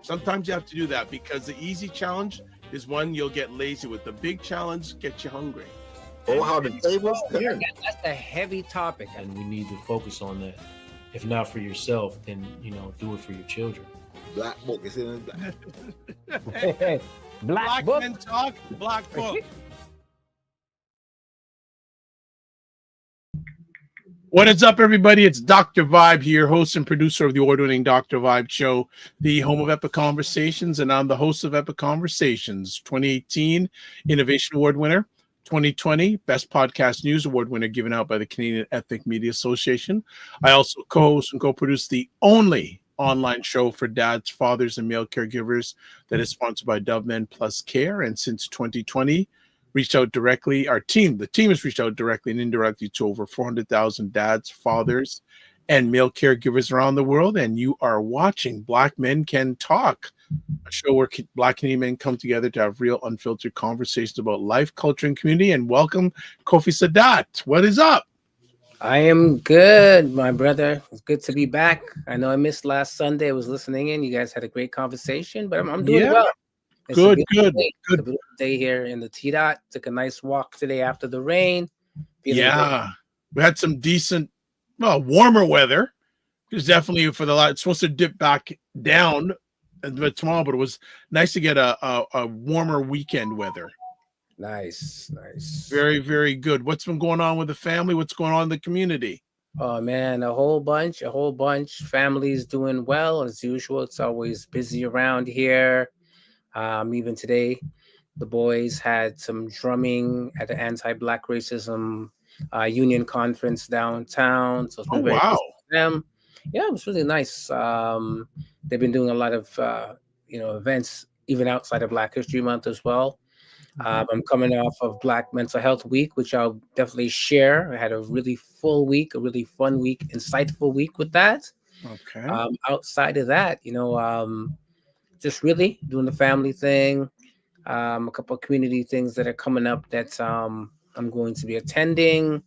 Sometimes you have to do that because the easy challenge is one you'll get lazy with. The big challenge gets you hungry. How the tables turn. That's a heavy topic, and we need to focus on that. If not for yourself, then do it for your children. Black book is in black. Black book. Men Talk, Black Book. What is up, everybody? It's Dr. Vibe here, host and producer of the award-winning Dr. Vibe Show, the home of Epic Conversations, and I'm the host of Epic Conversations, 2018 Innovation Award winner, 2020 Best Podcast News Award winner given out by the Canadian Ethnic Media Association. I also co-host and co-produce the only online show for dads, fathers, and male caregivers that is sponsored by Dove Men Plus Care, and since 2020, reached out directly. The team has reached out directly and indirectly to over 400,000 dads, fathers, and male caregivers around the world. And you are watching Black Men Can Talk, a show where Black Canadian men come together to have real, unfiltered conversations about life, culture, and community. And welcome, Kofi Sadat. What is up? I am good, my brother. It's good to be back. I know I missed last Sunday. I was listening in. You guys had a great conversation, but I'm doing well. It's good. It's a beautiful day here in the T-Dot. Took a nice walk today after the rain. We had some decent, warmer weather. It's definitely it's supposed to dip back down tomorrow, but it was nice to get a warmer weekend weather. Nice. Very, very good. What's been going on with the family? What's going on in the community? Oh man, a whole bunch. Family's doing well as usual. It's always busy around here. Even today, the boys had some drumming at the anti-Black racism union conference downtown. So it's been very busy for them. Yeah, it was really nice. They've been doing a lot of events even outside of Black History Month as well. I'm coming off of Black Mental Health Week, which I'll definitely share. I had a really full week, a really fun week, insightful week with that. Okay. Outside of that, just really doing the family thing, a couple of community things that are coming up that I'm going to be attending.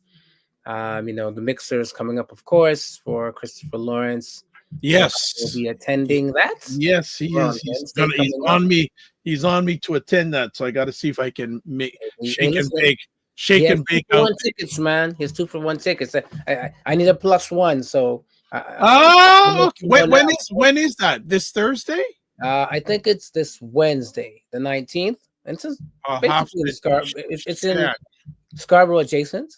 The mixer is coming up, of course, for Christopher Lawrence. Yes, so we'll be attending that. Yes, he is. He's on me. He's on me to attend that. So I got to see if I can make shake and bake. And bake out. 1 tickets, man. Here's 2-for-1 tickets. I need a +1. So. When is that? This Thursday? I think it's this Wednesday, the 19th. And it's in Scarborough adjacent.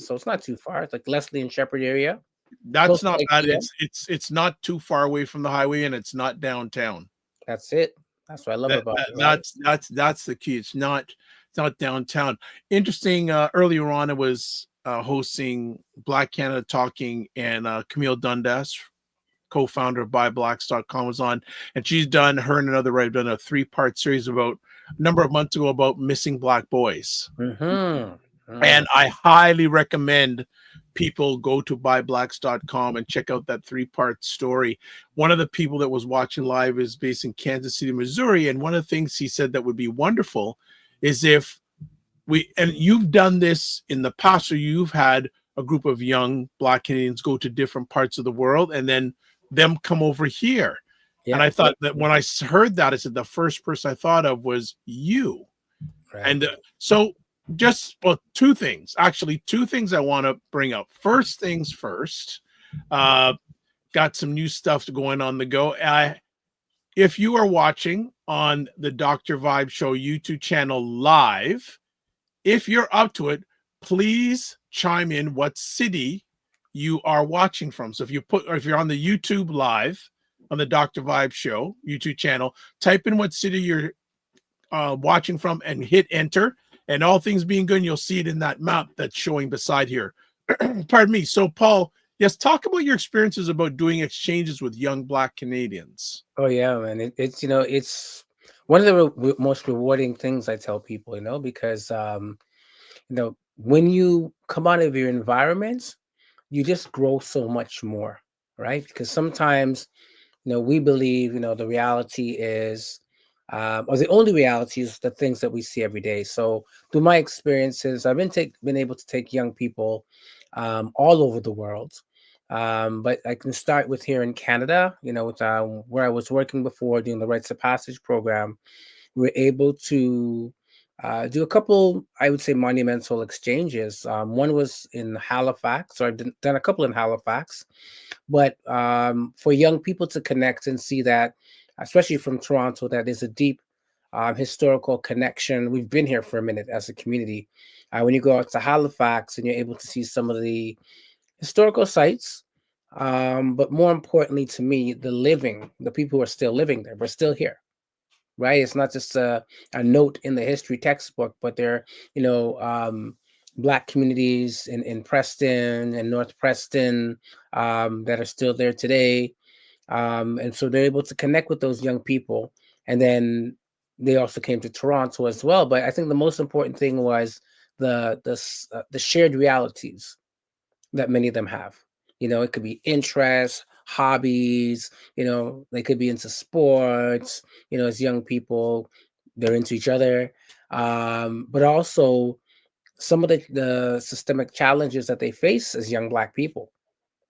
So it's not too far. It's like Leslie and Shepherd area. That's not bad. It's not too far away from the highway, and it's not downtown. That's it. That's what I love about it. Right? That's the key. It's not downtown. Interesting. Earlier on, I was hosting Black Canada Talking, and Camille Dundas, co-founder of BuyBlacks.com, was on, and her and another writer have done a 3-part series about a number of months ago about missing Black boys. And I highly recommend people go to BuyBlacks.com and check out that 3-part story. One of the people that was watching live is based in Kansas City, Missouri, and one of the things he said that would be wonderful is if and you've done this in the past, so you've had a group of young Black Canadians go to different parts of the world and then them come over here. Yeah. And I thought that when I heard that, I said the first person I thought of was you. Right. And so two things I want to bring up. First things first, got some new stuff going on the go. If you are watching on the Dr. Vibe Show YouTube channel live, if you're up to it, please chime in what city you are watching from. So if you're on the YouTube live on the Dr. Vibe Show YouTube channel, type in what city you're watching from and hit enter. And all things being good, you'll see it in that map that's showing beside here. Pardon me. So, Paul, yes, talk about your experiences about doing exchanges with young Black Canadians. Oh yeah, man. It's one of the most rewarding things I tell people, because when you come out of your environments, you just grow so much more, right? Because sometimes, we believe, the reality is, or the only reality is the things that we see every day. So through my experiences, I've been able to take young people all over the world But I can start with here in Canada, with where I was working before doing the Rites of Passage program. We were able to do a couple, I would say, monumental exchanges. One was in Halifax, so I've done a couple in Halifax, but for young people to connect and see that, especially from Toronto, that there's a deep historical connection. We've been here for a minute as a community. When you go out to Halifax and you're able to see some of the historical sites, but more importantly to me, the people who are still living there, we're still here, right? It's not just a note in the history textbook, but they're, Black communities in Preston and North Preston that are still there today. And so they're able to connect with those young people. And then they also came to Toronto as well. But I think the most important thing was the shared realities that many of them have. It could be interests, hobbies, they could be into sports, as young people, they're into each other. But also some of the systemic challenges that they face as young Black people.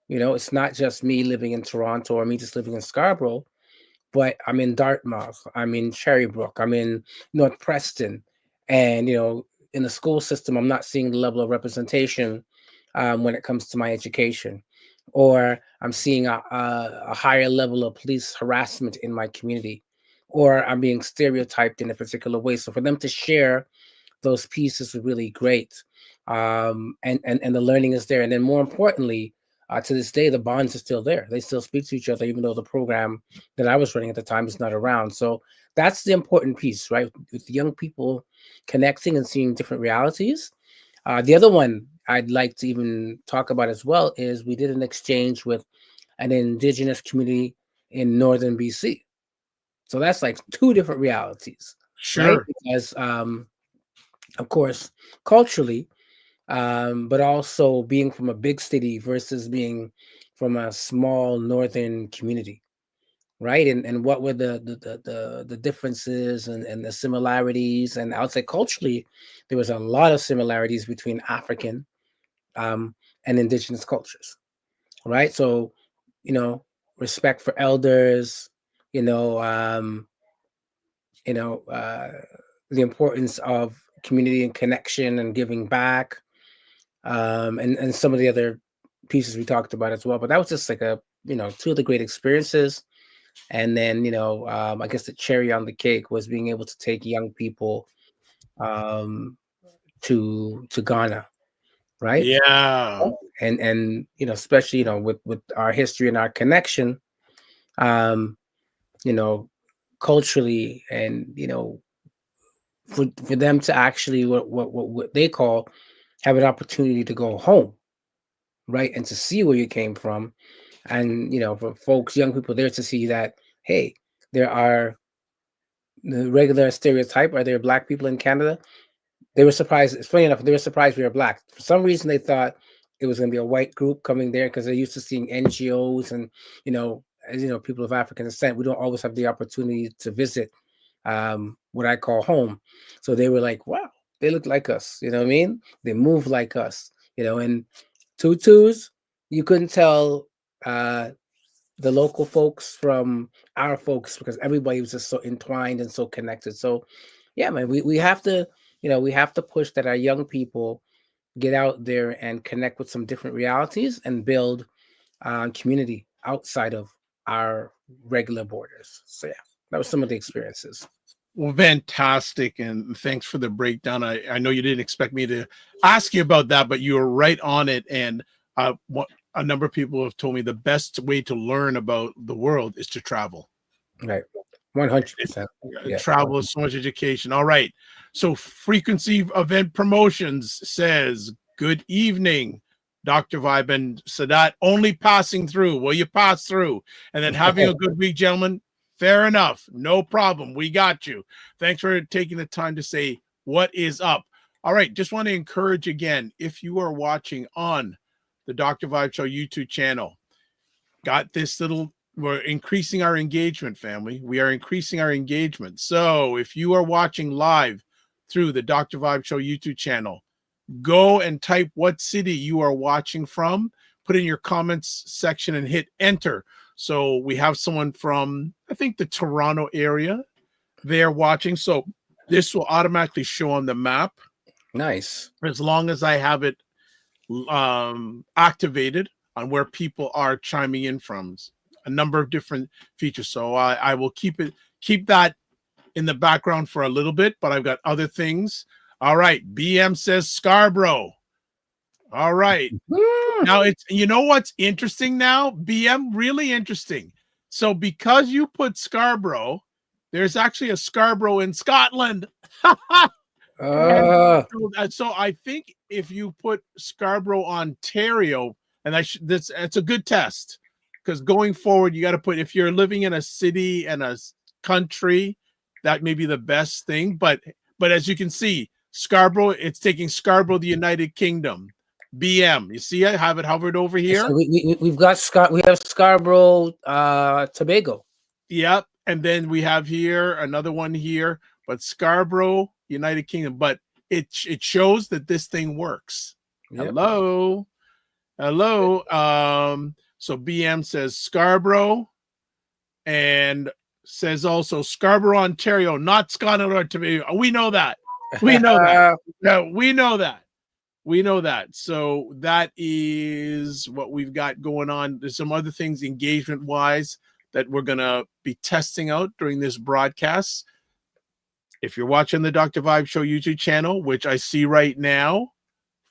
It's not just me living in Toronto or me just living in Scarborough, but I'm in Dartmouth, I'm in Cherrybrook, I'm in North Preston. And, in the school system, I'm not seeing the level of representation when it comes to my education, or I'm seeing a higher level of police harassment in my community, or I'm being stereotyped in a particular way. So for them to share those pieces was really great. And the learning is there. And then more importantly, to this day, the bonds are still there. They still speak to each other, even though the program that I was running at the time is not around. So that's the important piece, right? With young people connecting and seeing different realities. The other one I'd like to even talk about as well is we did an exchange with an Indigenous community in Northern BC. So that's like two different realities, right? Sure. Because, of course, culturally, but also being from a big city versus being from a small northern community, right? And what were the differences and the similarities? And I would say culturally, there was a lot of similarities between African and Indigenous cultures, right? So, respect for elders, you know, um, the importance of community and connection and giving back, and some of the other pieces we talked about as well. But that was just like two of the great experiences. And then, I guess the cherry on the cake was being able to take young people um, to Ghana, right? Yeah. And especially with our history and our connection, um, you know, culturally, and for them to actually what they call have an opportunity to go home, right, and to see where you came from. And for folks, young people there, to see that, hey, there are the regular stereotype, are there Black people in Canada? They were surprised. It's funny enough, they were surprised we were Black. For some reason they thought it was going to be a white group coming there, because they're used to seeing NGOs and as people of African descent, we don't always have the opportunity to visit what I call home. So they were like, wow, they look like us, you know what I mean? They move like us, and tutus, you couldn't tell the local folks from our folks, because everybody was just so entwined and so connected. So yeah, man, we have to, we have to push that our young people get out there and connect with some different realities and build community outside of our regular borders. So yeah, that was some of the experiences. Well, fantastic. And thanks for the breakdown. I know you didn't expect me to ask you about that, but you were right on it. And what a number of people have told me, the best way to learn about the world is to travel. Right. 100%. Yeah. Travel is so much education. All right. So Frequency Event Promotions says, good evening, Dr. Vibe and Sadat, only passing through. Will you pass through? And then having a good week, gentlemen. Fair enough. No problem. We got you. Thanks for taking the time to say what is up. All right. Just want to encourage again, if you are watching on the Dr. Vibe Show YouTube channel, got this little, we're increasing our engagement, family. We are increasing our engagement. So if you are watching live through the Dr. Vibe Show YouTube channel, go and type what city you are watching from. put in your comments section and hit enter. So we have someone from, I think, the Toronto area there watching. So this will automatically show on the map Nice. as long as I have it activated on where people are chiming in from. A number of different features. So I will keep that in the background for a little bit, but I've got other things. All right. BM says Scarborough. All right. Now it's, you know what's interesting now? BM, really interesting. So because you put Scarborough, there's actually a Scarborough in Scotland. So I think if you put Scarborough, Ontario, and it's a good test, because going forward, you got to put, if you're living in a city and a country, that may be the best thing. But as you can see, Scarborough, it's taking Scarborough, the United Kingdom. BM, you see, I have it hovered over here. So we have Scarborough, Tobago. Yep, and then we have here another one here, but Scarborough, United Kingdom. But it shows that this thing works. Yep. Hello. So BM says Scarborough, and says also Scarborough, Ontario, not Scotland or Tobago. We know that. We know that. No, we know that. We know that. So that is what we've got going on. There's some other things engagement-wise that we're going to be testing out during this broadcast. If you're watching the Dr. Vibe Show YouTube channel, which I see right now,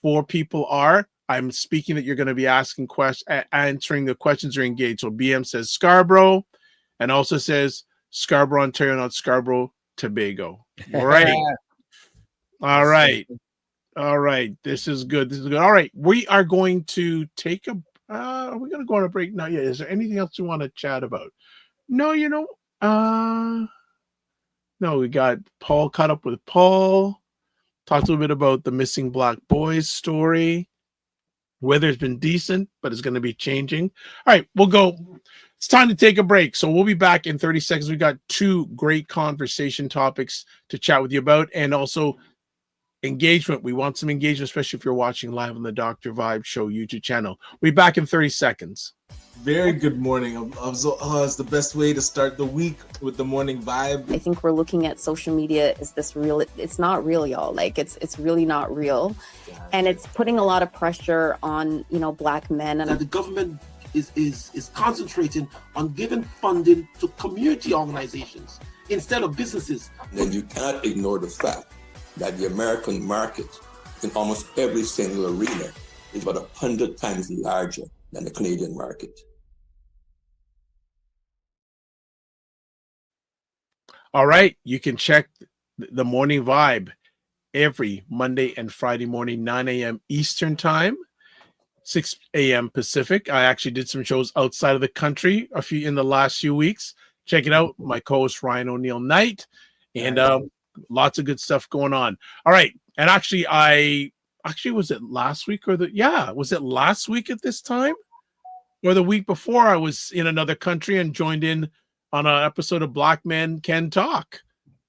4 people are, I'm speaking that you're going to be asking questions, answering the questions are engaged. So BM says Scarborough, and also says Scarborough, Ontario, not Scarborough, Tobago. All right. All right. All right. This is good. This is good. All right. We are going to take a are we going to go on a break now? Yeah. Is there anything else you want to chat about? No, no, we got Paul caught up with Paul. Talked a little bit about the missing black boys story. Weather's been decent, but it's going to be changing. All right, we'll go. It's time to take a break. So we'll be back in 30 seconds. We got 2 great conversation topics to chat with you about, and also engagement. We want some engagement, especially if you're watching live on the Dr. Vibe Show YouTube channel. We'll be back in 30 seconds. Very good morning. It's the best way to start the week with the morning vibe. I think we're looking at social media. Is this real? It's not real, y'all. Like it's really not real. And it's putting a lot of pressure on, black men. And the government is concentrating on giving funding to community organizations instead of businesses. Then you cannot ignore the fact that the American market in almost every single arena is about 100 times larger than the Canadian market. All right. You can check the morning vibe every Monday and Friday morning, 9 a.m. Eastern time, 6 a.m. Pacific. I actually did some shows outside of the country in the last few weeks. Check it out. My co-host Ryan O'Neill Knight, and lots of good stuff going on. All right. And actually, was it last week was it last week at this time? Or the week before, I was in another country and joined in on an episode of Black Men Can Talk.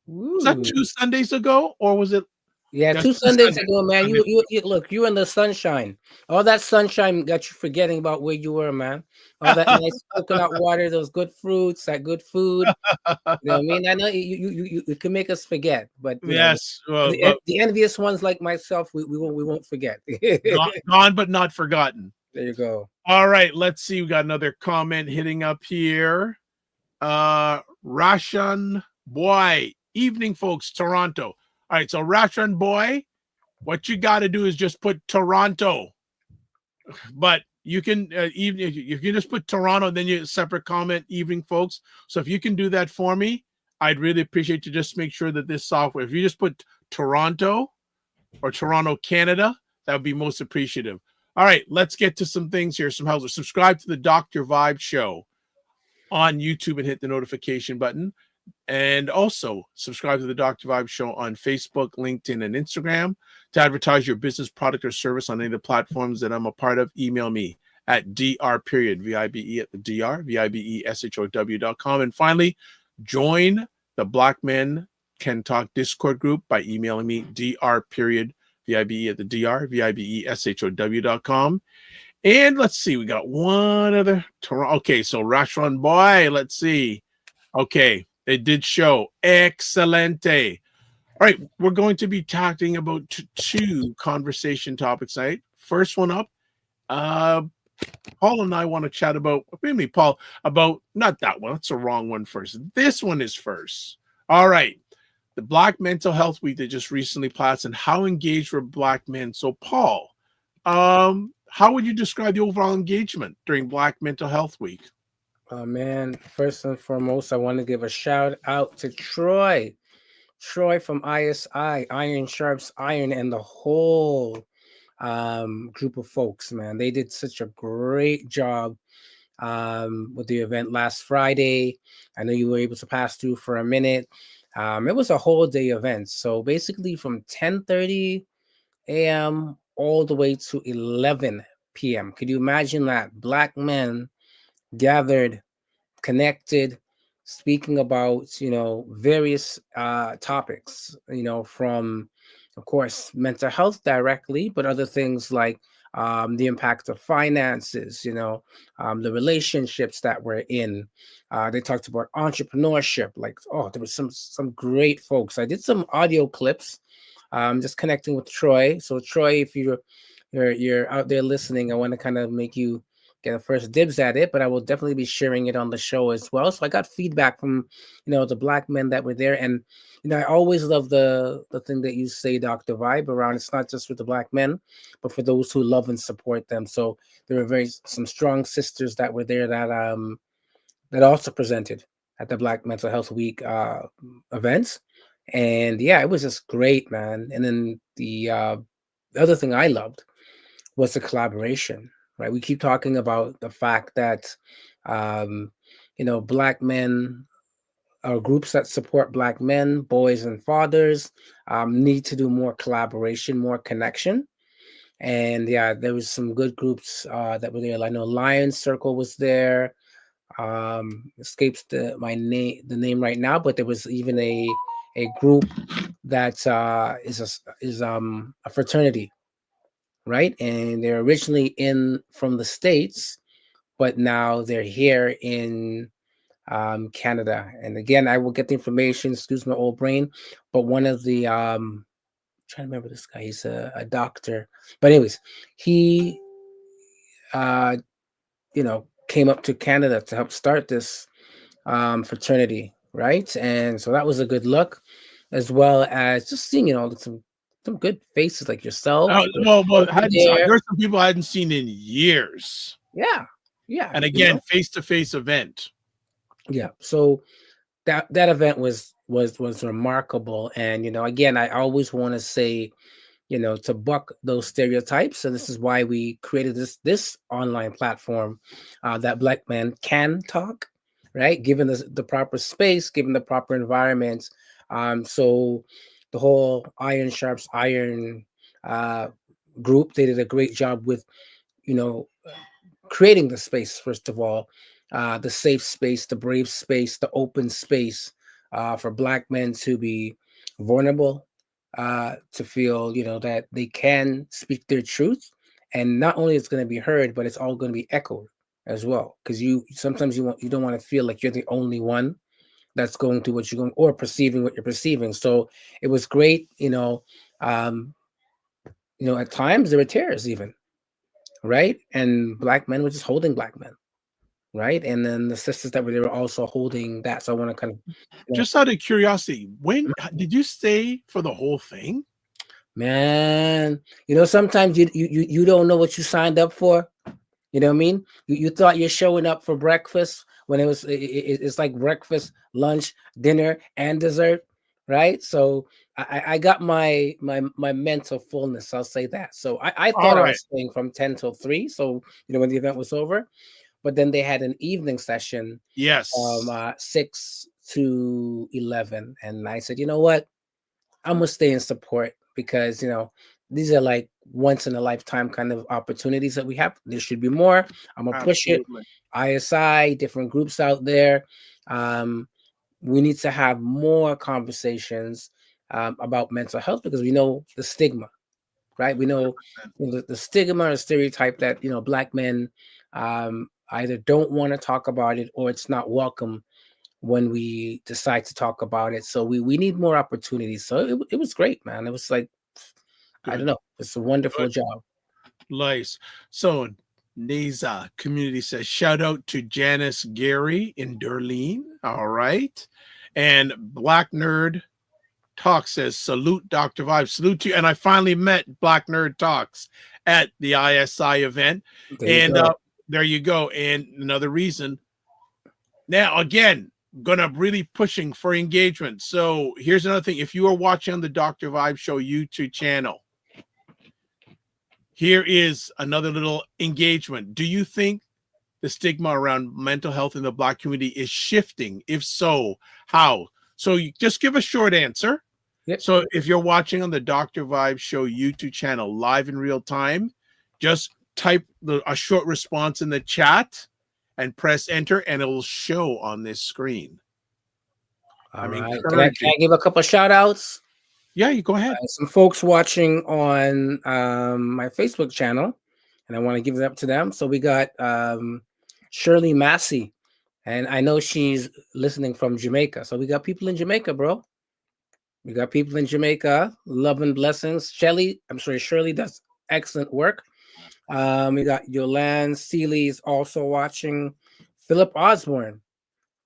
Ooh. Was that 2 Sundays ago, or was it? Yeah, 2 Sundays ago, man. You look, you in the sunshine. All that sunshine got you forgetting about where you were, man. All that nice coconut water, those good fruits, that good food. You know what I mean? I know you can make us forget, but yes, the envious ones like myself, we won't forget. Gone but not forgotten. There you go. All right, let's see. We got another comment hitting up here. Rashan Boy. Evening, folks, Toronto. All right, so Rashan Boy, what you got to do is just put Toronto. But you can you can just put Toronto, then you separate comment, evening, folks. So if you can do that for me, I'd really appreciate you. Just make sure that this software, if you just put Toronto or Toronto, Canada, that would be most appreciative. All right, let's get to some things here. Some houses. Subscribe to the Dr. Vibe Show on YouTube and hit the notification button. And also subscribe to the Dr. Vibe Show on Facebook, LinkedIn, and Instagram. To advertise your business, product, or service on any of the platforms that I'm a part of, email me at dr.vibe at the dr.vibe@show.com. And finally, join the Black Men Can Talk Discord group by emailing me dr.vibe at the dr.vibe@show.com. And let's see, we got one other Toronto. Okay, so Rashron Boy, let's see. Okay, it did show. Excelente. All right, we're going to be talking about two conversation topics tonight. First one up, Paul and I want to chat about, maybe Paul, about not that one. That's the wrong one first. This one is first. All right. The Black Mental Health Week that just recently passed and how engaged were Black men. So, Paul, how would you describe the overall engagement during Black Mental Health Week? Oh man, first and foremost, I want to give a shout out to Troy. Troy from ISI, Iron Sharps Iron, and the whole group of folks, man. They did such a great job with the event last Friday. I know you were able to pass through for a minute. It was a whole day event. So basically from 10:30 a.m. all the way to 11 p.m. Could you imagine that? Black men gathered, connected, speaking about various topics, from of course mental health directly, but other things like the impact of finances, the relationships that we're in. They talked about entrepreneurship. Like, oh, there was some great folks. I did some audio clips, just connecting with Troy. So Troy, if you're out there listening, I want to kind of make you get a first dibs at it, but I will definitely be sharing it on the show as well. So I got feedback from, the Black men that were there. And, I always love the thing that you say, Dr. Vibe, around it's not just for the Black men, but for those who love and support them. So there were some strong sisters that were there that also presented at the Black Mental Health Week events. And yeah, it was just great, man. And then the other thing I loved was the collaboration, right? We keep talking about the fact that, Black men or groups that support Black men, boys and fathers, need to do more collaboration, more connection. And yeah, there was some good groups that were there. I know Lions Circle was there. Escapes the name right now, but there was even a group that is a fraternity, right? And they're originally from the States, but now they're here in Canada. And again, I will get the information, excuse my old brain, but one of the trying to remember this guy, he's a doctor. But anyways, he came up to Canada to help start this fraternity, right? And so that was a good look, as well as just seeing, some good faces like yourself. Well, there's some people I hadn't seen in years. Yeah. And again, face-to-face event. Yeah. So that event was remarkable. And, again, I always want to say, to buck those stereotypes. And this is why we created this online platform that Black men can talk, right? Given the proper space, given the proper environment. So the whole Iron Sharps Iron group, they did a great job with, creating the space, first of all, the safe space, the brave space, the open space for Black men to be vulnerable, to feel, that they can speak their truth. And not only it's going to be heard, but it's all going to be echoed as well. Because sometimes you don't want to feel like you're the only one that's going through what you're going or perceiving what you're perceiving. So it was great, at times there were tears even, right? And Black men were just holding Black men, right? And then the sisters that were there were also holding that. So I want to kind of just out of curiosity, when did you stay for the whole thing? Man, sometimes you don't know what you signed up for. You know what I mean? You thought you're showing up for breakfast when it's like breakfast, lunch, dinner, and dessert, right? So I got my mental fullness. I'll say that. So I thought I was staying from 10 till 3. So when the event was over, but then they had an evening session. Yes. 6 to 11, and I said, you know what? I'm gonna stay in support because these are like once in a lifetime kind of opportunities that we have. There should be more. I'm gonna push it. ISI, different groups out there. We need to have more conversations about mental health because we know the stigma, right? We know the stigma or stereotype that, Black men either don't want to talk about it or it's not welcome when we decide to talk about it. So we need more opportunities. So it was great, man. It was like, I don't know. It's a wonderful job. Nice. So Neza community says, shout out to Janice Gary in Durlene. All right. And Black Nerd Talk says, salute Dr. Vibe. Salute to you. And I finally met Black Nerd Talks at the ISI event. There you go. And another reason. Now, again, gonna really pushing for engagement. So here's another thing. If you are watching on the Dr. Vibe Show YouTube channel, here is another little engagement. Do you think the stigma around mental health in the Black community is shifting? If so, how? So you just give a short answer. Yep. So if you're watching on the Dr. Vibe Show YouTube channel live in real time, just type a short response in the chat and press enter, and it will show on this screen. All right. Can I give a couple of shout outs? Yeah, you go ahead. Some folks watching on my Facebook channel, and I want to give it up to them. So we got Shirley Massey, and I know she's listening from Jamaica. So we got people in Jamaica, bro. We got people in Jamaica. Love and blessings. Shirley does excellent work. We got Yolande Seeley's also watching. Philip Osbourne.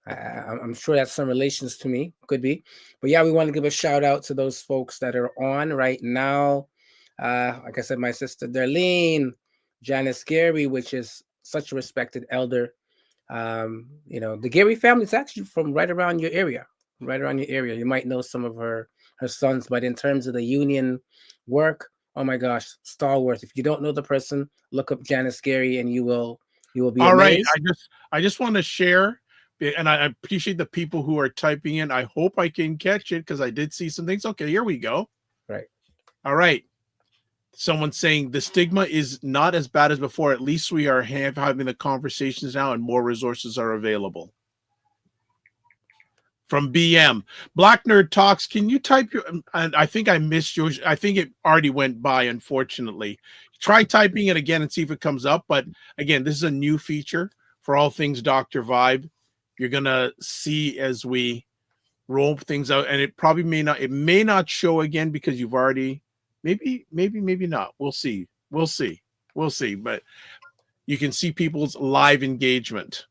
I'm sure that's some relations to me, could be, but yeah, we want to give a shout out to those folks that are on right now. Like I said, my sister Darlene, Janice Gary, which is such a respected elder. The Gary family is actually from right around your area. You might know some of her sons, but in terms of the union work, oh my gosh, stalwart. If you don't know the person, look up Janice Gary, and you will be all amazed. Right. I just want to share. And I appreciate the people who are typing in. I hope I can catch it because I did see some things. Okay, here we go. Right. All right. Someone saying the stigma is not as bad as before. At least we are having the conversations now and more resources are available. From BM. Black Nerd Talks, can you type your, and I think I missed yours. I think it already went by, unfortunately. Try typing it again and see if it comes up. But again, this is a new feature for all things Dr. Vibe. You're gonna see as we roll things out, and it may not show again because you've already maybe not. We'll see. But you can see people's live engagement.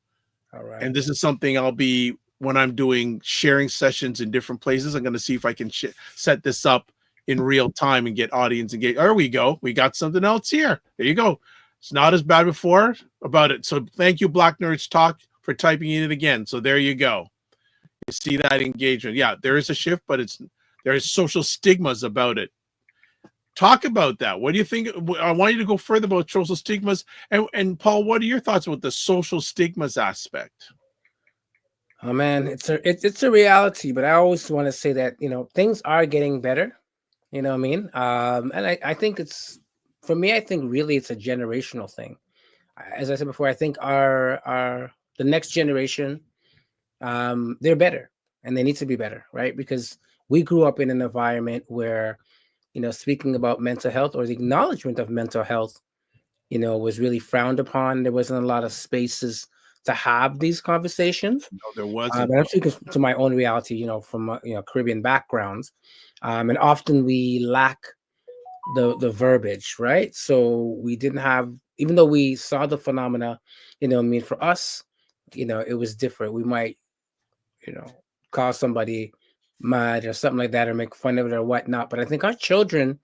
All right. And this is something I'll be, when I'm doing sharing sessions in different places, I'm going to see if I can set this up in real time and get audience engaged. There we go. We got something else here. There you go. It's not as bad before about it. So thank you, Black Nerds Talk, for typing in it again. So there you go. You see that engagement. Yeah, there is a shift, but there is social stigmas about it. Talk about that. What do you think? I want you to go further about social stigmas. And Paul, what are your thoughts about the social stigmas aspect? Oh man, it's a reality, but I always want to say that, things are getting better. You know what I mean? And I think for me, I think really it's a generational thing. As I said before, I think the next generation, they're better and they need to be better, right? Because we grew up in an environment where, speaking about mental health or the acknowledgement of mental health, was really frowned upon. There wasn't a lot of spaces to have these conversations. No, there wasn't. But I'm speaking to my own reality, from Caribbean backgrounds, and often we lack the verbiage, right? So we didn't have, even though we saw the phenomena, for us, it was different. We might, call somebody mad or something like that, or make fun of it or whatnot. But I think our children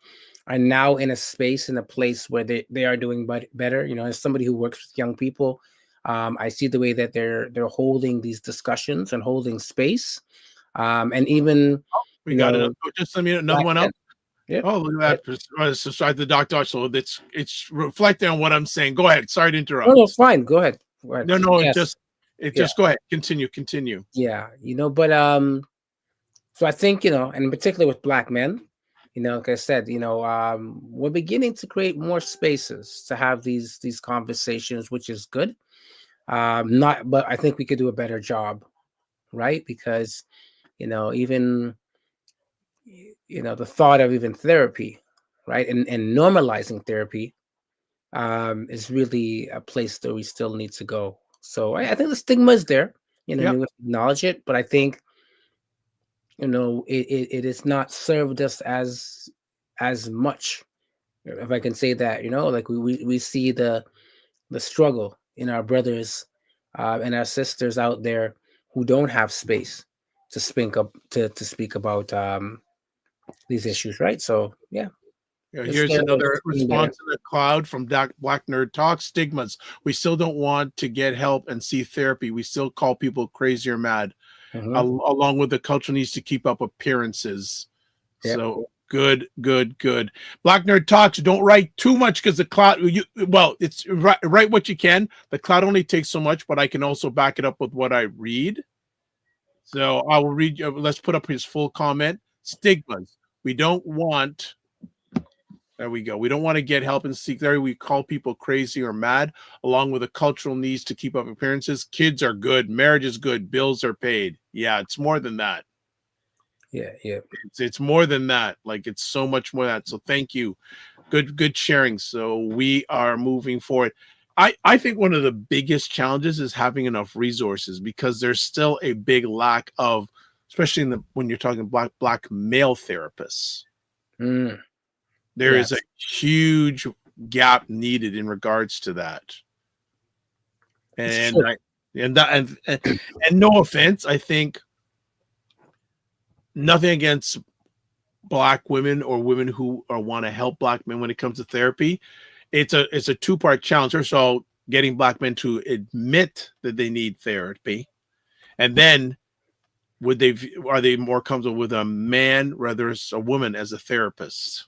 are now in a space, in a place where they are doing better. As somebody who works with young people, I see the way that they're holding these discussions and holding space, and even we got it. Just a minute, another one up. Yeah. Oh, look at that! Sorry, the doctor. So it's reflecting on what I'm saying. Go ahead. Sorry to interrupt. No, fine. Go ahead. No. Yes. Just go ahead. Continue. Yeah, but so I think and in particular with Black men, like I said, we're beginning to create more spaces to have these conversations, which is good. But I think we could do a better job, right? Because even the thought of even therapy, right? And normalizing therapy is really a place that we still need to go. So I think the stigma is there, and Yep. we have to acknowledge it. But I think it is not served us as much, if I can say that. Like we see the struggle in our brothers and our sisters out there who don't have space to speak about these issues, right? So yeah. Here's another response in the cloud from Black Nerd Talk. Stigmas. We still don't want to get help and see therapy. We still call people crazy or mad. Along with the culture needs to keep up appearances. Yep. So good. Black Nerd Talks. Don't write too much because the cloud. It's write what you can. The cloud only takes so much, but I can also back it up with what I read. So I will read. Let's put up his full comment. Stigmas. We don't want. There we go. We don't want to get help and seek therapy. We call people crazy or mad, along with the cultural needs to keep up appearances. Kids are good. Marriage is good. Bills are paid. Yeah, it's more than that. Yeah. It's more than that. Like, it's so much more than that. So thank you. Good sharing. So we are moving forward. I think one of the biggest challenges is having enough resources, because there's still a big lack of, especially when you're talking black male therapists. There is a huge gap needed in regards to that. And no offense, I think nothing against Black women or women who want to help Black men when it comes to therapy. It's a two-part challenge. First of all, getting Black men to admit that they need therapy, and then are they more comfortable with a man rather than a woman as a therapist?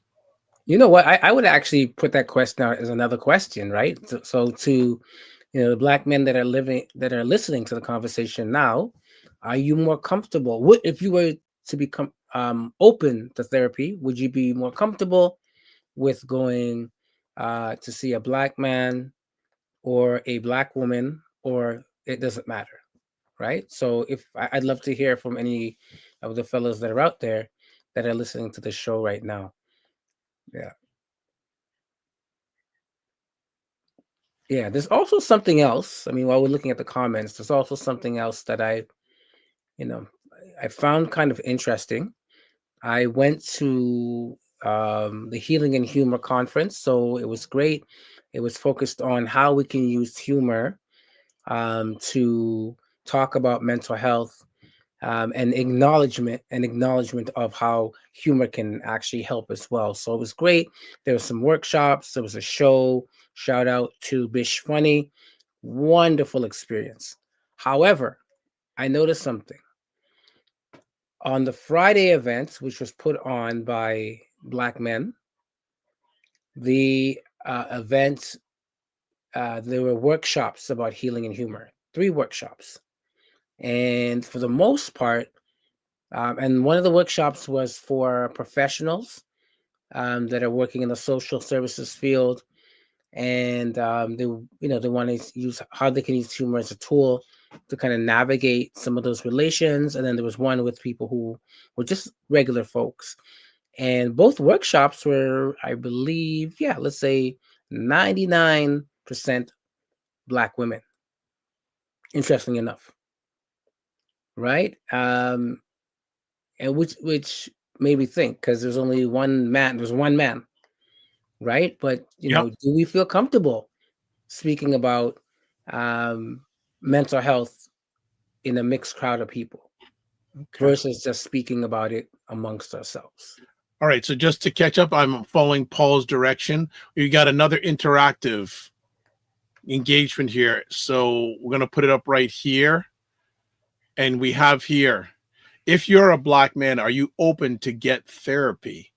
You know what? I would actually put that question out as another question, right? So to the Black men that are listening to the conversation now, are you more comfortable? If you were to become open to therapy, would you be more comfortable with going to see a Black man or a Black woman, or it doesn't matter, right? So I'd love to hear from any of the fellows that are out there that are listening to the show right now. Yeah, there's also something else. I mean, while we're looking at the comments, there's also something else that I found kind of interesting. I went to the Healing and Humor conference, so it was great. It was focused on how we can use humor to talk about mental health, and acknowledgement of how humor can actually help as well. So it was great. There were some workshops. There was a show. Shout out to Bish Funny. Wonderful experience. However, I noticed something. On the Friday event, which was put on by Black men, the event, there were workshops about healing and humor, 3 workshops. And for the most part, and one of the workshops was for professionals that are working in the social services field, and they want to use how they can use humor as a tool to kind of navigate some of those relations. And then there was one with people who were just regular folks, and both workshops were, I believe, let's say 99% Black women. Interesting enough, right? And which made me think, because there's only one man. There's one man, right? But do we feel comfortable speaking about mental health in a mixed crowd of people versus just speaking about it amongst ourselves? All right. So just to catch up, I'm following Paul's direction. We got another interactive engagement here. So we're going to put it up right here. And we have here, if you're a Black man, are you open to get therapy?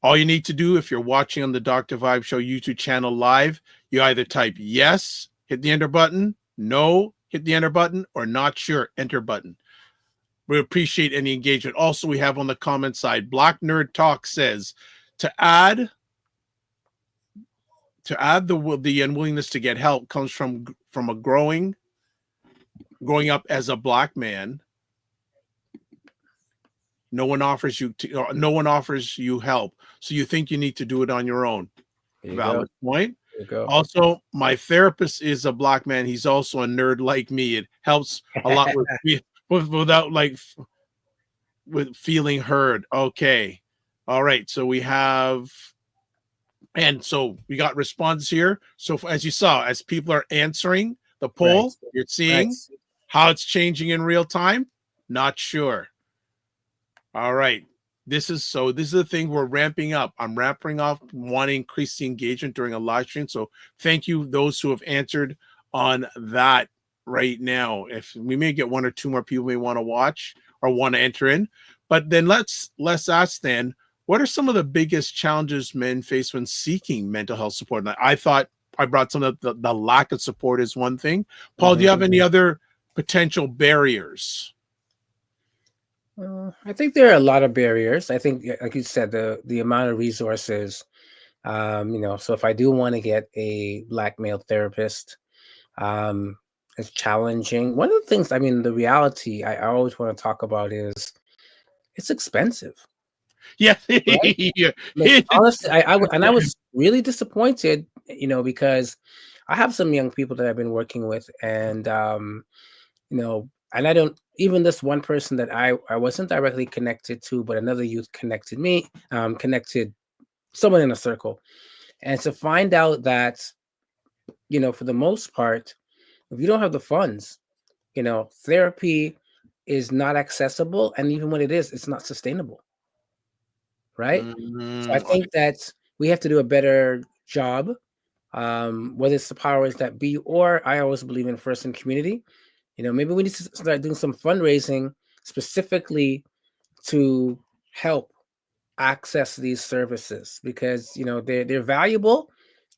All you need to do, if you're watching on the Dr. Vibe Show YouTube channel live, you either type yes, hit the enter button, no, hit the enter button, or not sure, enter button. We appreciate any engagement. Also, we have on the comment side, Black Nerd Talk says, to add the unwillingness to get help comes from a growing up as a Black man No one offers you no one offers you help, so you think you need to do it on your own. There you Valid point. There you go. Also, my therapist is a Black man. He's also a nerd like me. It helps a lot without like with feeling heard. Okay. All right. So we have, and so we got responses here. So as you saw, as people are answering the poll, Right. you're seeing how it's changing in real time. Not sure. All right. This is the thing we're ramping up. I'm ramping up, wanting to increase the engagement during a live stream. So thank you, those who have answered on that right now. If we may get one or two more people may want to watch or want to enter in, but then let's ask then, what are some of the biggest challenges men face when seeking mental health support? And I thought I brought some of the lack of support is one thing. Paul, do you have any other potential barriers? I think there are a lot of barriers. I think, like you said, the amount of resources, so if I do want to get a Black male therapist, it's challenging. One of the things, the reality I always want to talk about is it's expensive. Yeah. Right? Like, honestly, I was really disappointed, because I have some young people that I've been working with, and and I don't, even this one person that I wasn't directly connected to, but another youth connected me, connected someone in a circle. And to find out that, for the most part, if you don't have the funds, therapy is not accessible. And even when it is, it's not sustainable. Right. So I think that we have to do a better job, whether it's the powers that be, or I always believe in first in community. Maybe we need to start doing some fundraising specifically to help access these services, because they're valuable.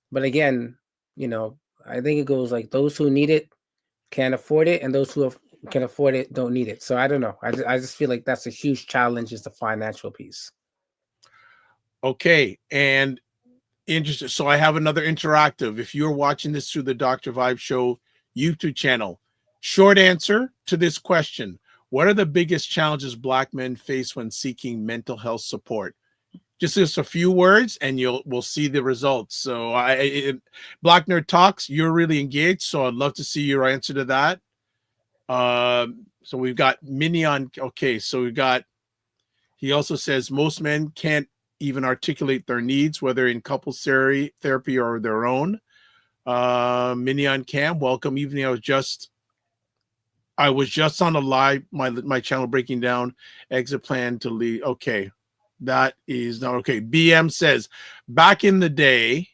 But again, I think it goes like those who need it can't afford it, and those who can afford it don't need it. So I don't know. I just feel like that's a huge challenge, is the financial piece. Okay, and interesting. So I have another interactive. If you're watching this through the Dr. Vibe Show YouTube channel, short answer to this question: what are the biggest challenges Black men face when seeking mental health support? Just a few words, and we'll see the results. So Black Nerd Talks, you're really engaged, so I'd love to see your answer to that. So we've got Minion. Okay, so we've got. He also says most men can't even articulate their needs, whether in couples therapy or their own. Minion Cam, welcome. Even I was just on a live my channel breaking down exit plan to leave. Okay, that is not okay. BM says, back in the day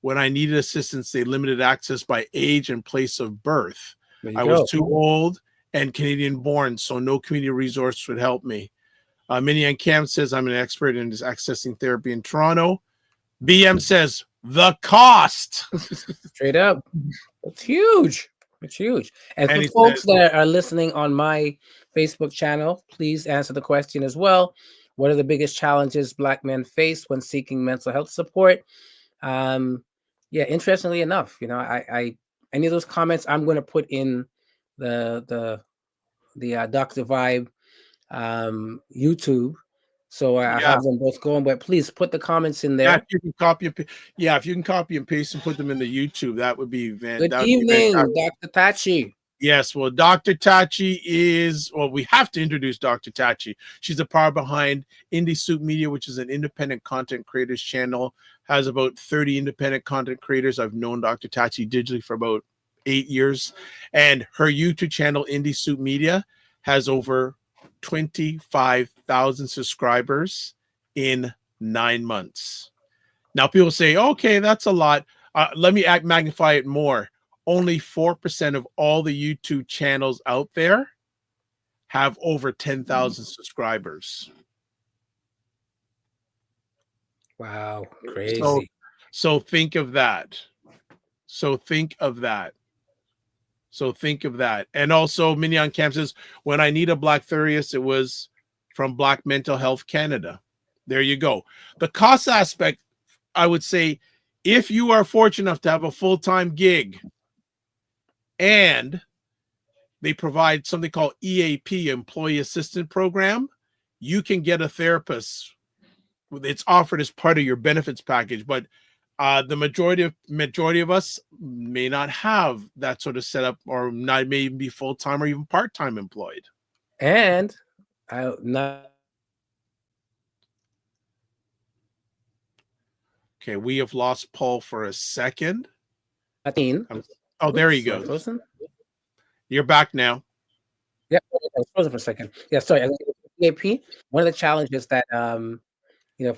when I needed assistance, they limited access by age and place of birth. I was too old and Canadian born, so no community resource would help me. Minion Cam says, I'm an expert in accessing therapy in Toronto. BM says, the cost. Straight up. It's huge. It's huge. And for folks that are listening on my Facebook channel, please answer the question as well. What are the biggest challenges Black men face when seeking mental health support? Interestingly enough, I any of those comments I'm going to put in the Dr. Vibe YouTube, so I have them both going. But please put the comments in there. If you can copy and paste and put them in the YouTube, that would be good evening, Dr. Tachi. Yes, well, Dr. Tachi we have to introduce Dr. Tachi. She's the power behind Indie Soup Media, which is an independent content creators channel, has about 30 independent content creators. I've known Dr. Tachi digitally for about 8 years, and her YouTube channel, Indie Soup Media, has over 25,000 subscribers in 9 months. Now, people say, okay, that's a lot. Let me magnify it more. Only 4% of all the YouTube channels out there have over 10,000 subscribers. Wow, crazy. So think of that. And also, Minion Camp says, when I need a Black therapist, it was from Black Mental Health Canada. There you go. The cost aspect, I would say, if you are fortunate enough to have a full-time gig and they provide something called EAP, Employee Assistance Program, you can get a therapist. It's offered as part of your benefits package, but the majority of us may not have that sort of setup, or not may even be full-time or even part-time employed. And I not Okay, we have lost Paul for a second. mean. Oh, there he Oops, goes. frozen? You're back now. Yeah, I was frozen for a second. Yeah, sorry. EAP. One of the challenges that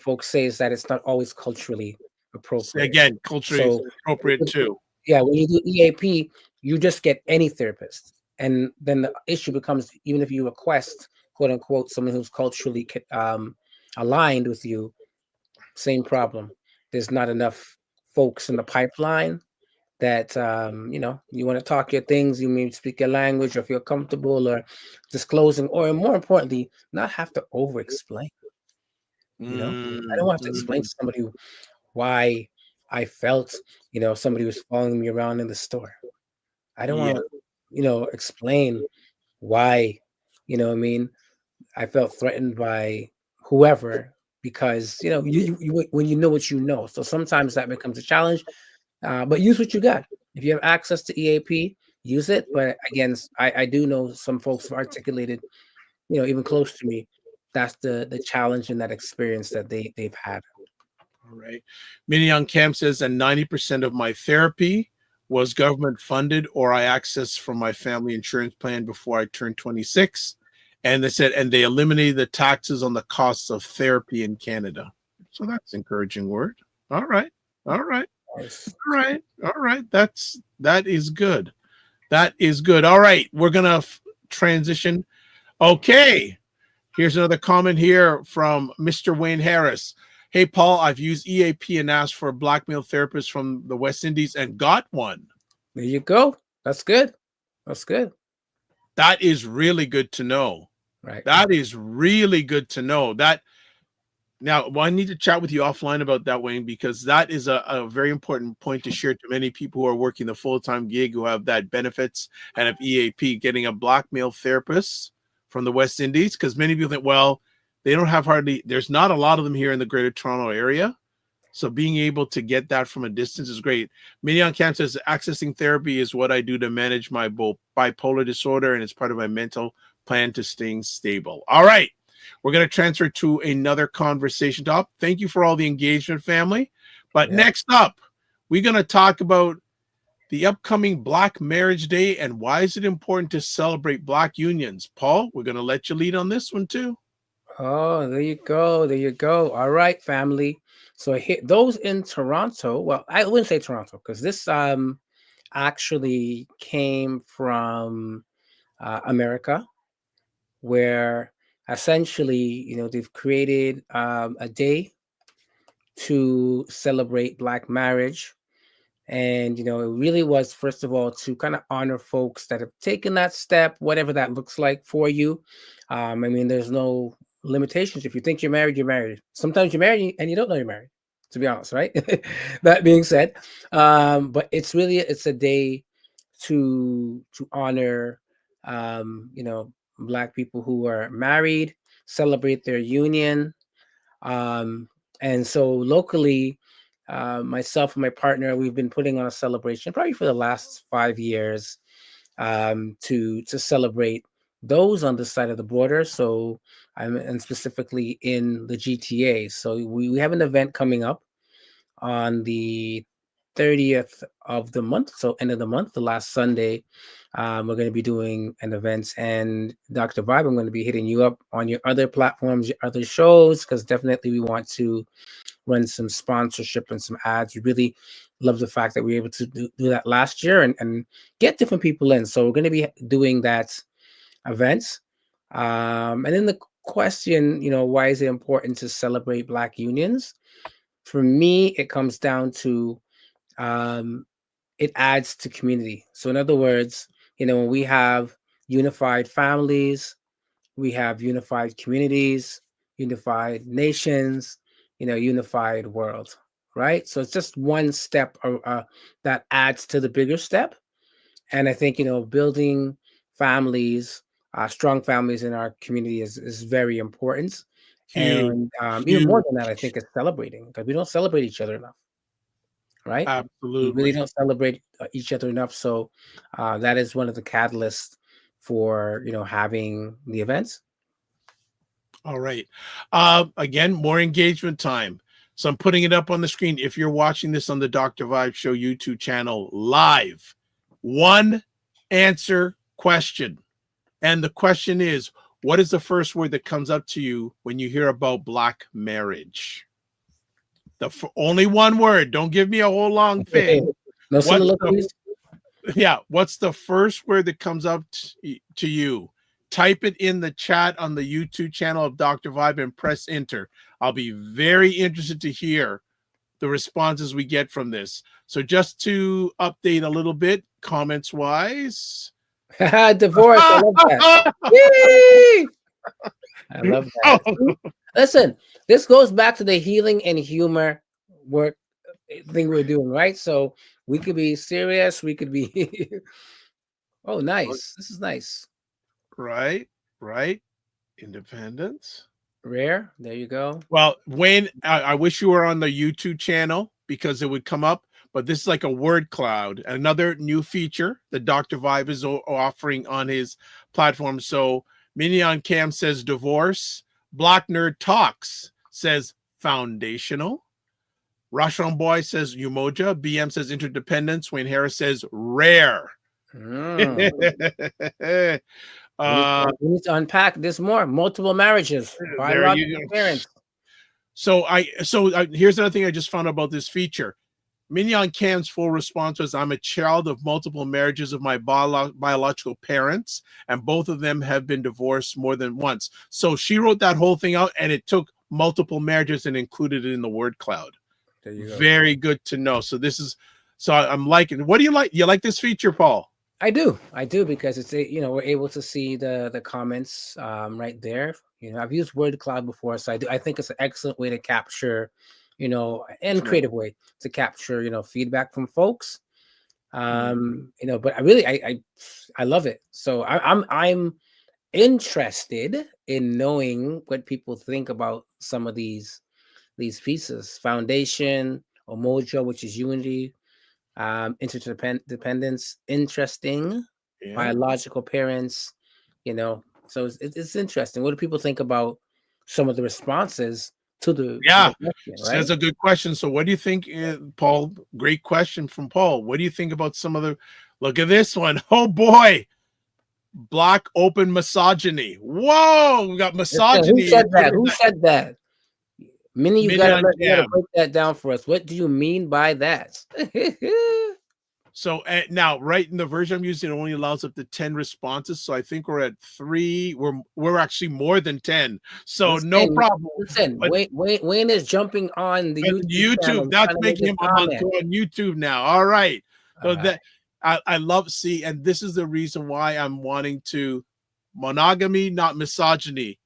folks say is that it's not always culturally appropriate. Again, culturally So appropriate too. yeah, when you do EAP, you just get any therapist, and then the issue becomes, even if you request, quote unquote, someone who's culturally aligned with you, same problem. There's not enough folks in the pipeline that you want to talk your things, you may speak your language or feel comfortable or disclosing, or more importantly, not have to over explain. I don't want to explain to somebody why I felt somebody was following me around in the store. I don't want to explain why what I mean, I felt threatened by whoever, because you when you know what you know. So sometimes that becomes a challenge. But use what you got. If you have access to EAP, use it. But again, I do know some folks have articulated, even close to me, that's the challenge in that experience that they've had. All right. Minion Camp says, and 90% of my therapy was government funded, or I accessed from my family insurance plan before I turned 26. And they said, and they eliminated the taxes on the costs of therapy in Canada. So that's encouraging word. All right. All right. Nice. All right. All right. That is good. That is good. All right. We're going to transition. Okay. Here's another comment here from Mr. Wayne Harris. Hey, Paul, I've used EAP and asked for a blackmail therapist from the West Indies and got one. There you go. That's good. That's good. That is really good to know. Right. That is really good to know. That now, I need to chat with you offline about that, Wayne, because that is a very important point to share to many people who are working the full-time gig, who have that benefits and have EAP, getting a blackmail therapist from the West Indies, because many people think, well, they don't have there's not a lot of them here in the Greater Toronto area. So being able to get that from a distance is great. Minion Camp says, accessing therapy is what I do to manage my bipolar disorder, and it's part of my mental plan to staying stable. All right. We're going to transfer to another conversation top. Thank you for all the engagement, family. But next up, we're going to talk about the upcoming Black Marriage Day and why is it important to celebrate Black unions. Paul, we're going to let you lead on this one too. Oh, there you go. There you go. All right, family. So those in Toronto, well, I wouldn't say Toronto, because this actually came from America, where essentially, they've created a day to celebrate Black marriage. And, it really was, first of all, to kind of honor folks that have taken that step, whatever that looks like for you. I mean, there's no limitations. If you think you're married, you're married. Sometimes you're married and you don't know you're married, to be honest, right? That being said, but it's a day to honor, Black people who are married, celebrate their union. And so locally, myself and my partner, we've been putting on a celebration probably for the last 5 years, to celebrate those on this side of the border. So and specifically in the GTA. So we have an event coming up on the 30th of the month, so end of the month, the last Sunday. We're going to be doing an event, and Dr. Vibe, I'm going to be hitting you up on your other platforms, your other shows, because definitely we want to run some sponsorship and some ads. We really love the fact that we were able to do that last year and get different people in. So we're going to be doing that event. And then the question, why is it important to celebrate Black unions? For me, it comes down to it adds to community. So in other words, when we have unified families, we have unified communities, unified nations, unified world, right? So it's just one step that adds to the bigger step. And I think, building families strong families in our community is very important. Huge, And even more huge. than that, I think it's celebrating, because we don't celebrate each other enough, right? We really Absolutely. don't celebrate each other enough. So that is one of the catalysts for having the events. All right. Again, more engagement time. So I'm putting it up on the screen. If you're watching this on the Dr. Vibe Show YouTube channel live, one answer question. And the question is, what is the first word that comes up to you when you hear about Black marriage? Only one word. Don't give me a whole long thing. No soliloquies. What's the first word that comes up to you? Type it in the chat on the YouTube channel of Dr. Vibe and press enter. I'll be very interested to hear the responses we get from this. So just to update a little bit, comments wise. Divorce. I love that. Yay! I love that. Listen, this goes back to the healing and humor work thing we're doing, right? So we could be serious. We could be. Oh, nice. This is nice. Right. Independence. Rare. There you go. Well, Wayne, I wish you were on the YouTube channel because it would come up, but this is like a word cloud, another new feature that Dr. Vibe is offering on his platform. So Minion Cam says divorce. Black Nerd Talks says foundational. Rushon Boy says Umoja. BM says interdependence. Wayne Harris says rare. We need to unpack this more. Multiple marriages, biological parents. So here's another thing I just found out about this feature. Mignon Cam's full response was, I'm a child of multiple marriages of my biological parents, and both of them have been divorced more than once. So she wrote that whole thing out, and it took multiple marriages and included it in the word cloud. There you go. Very good to know. So I'm liking it. What do you like? You like this feature, Paul? I do, because it's we're able to see the comments right there. I've used word cloud before, so I think it's an excellent way to capture, and creative way to capture feedback from folks. But I love it. So I'm interested in knowing what people think about some of these pieces. Foundation, Umoja, which is unity. Interdependence, interesting. Biological parents, so it's interesting. What do people think about some of the responses to the question, right? That's a good question. So what do you think, Paul? Great question from Paul. What do you think about some of the, look at this one. Oh boy, Black open misogyny. Whoa, we got misogyny. Who said that? Minnie, you gotta break that down for us. What do you mean by that? So now, right in the version I'm using, it only allows up to 10 responses. So I think we're at 3. We're actually more than 10. So no problem. Listen, Wayne is jumping on the YouTube. That's making him on YouTube now. All right. So that I love and this is the reason why I'm wanting to monogamy, not misogyny.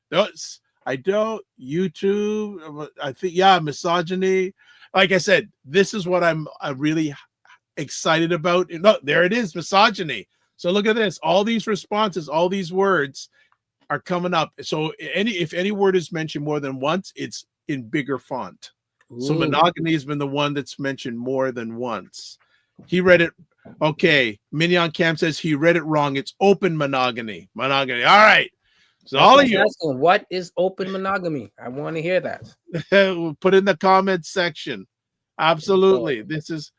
I don't YouTube. I think misogyny. Like I said, this is what I'm really excited about. No, there it is, misogyny. So look at this. All these responses, all these words are coming up. So if any word is mentioned more than once, it's in bigger font. Ooh. So monogamy has been the one that's mentioned more than once. He read it. Okay, Mignon Cam says he read it wrong. It's open monogamy. All right. So all of you asking, what is open monogamy? I want to hear that. Put in the comments section. Absolutely. This is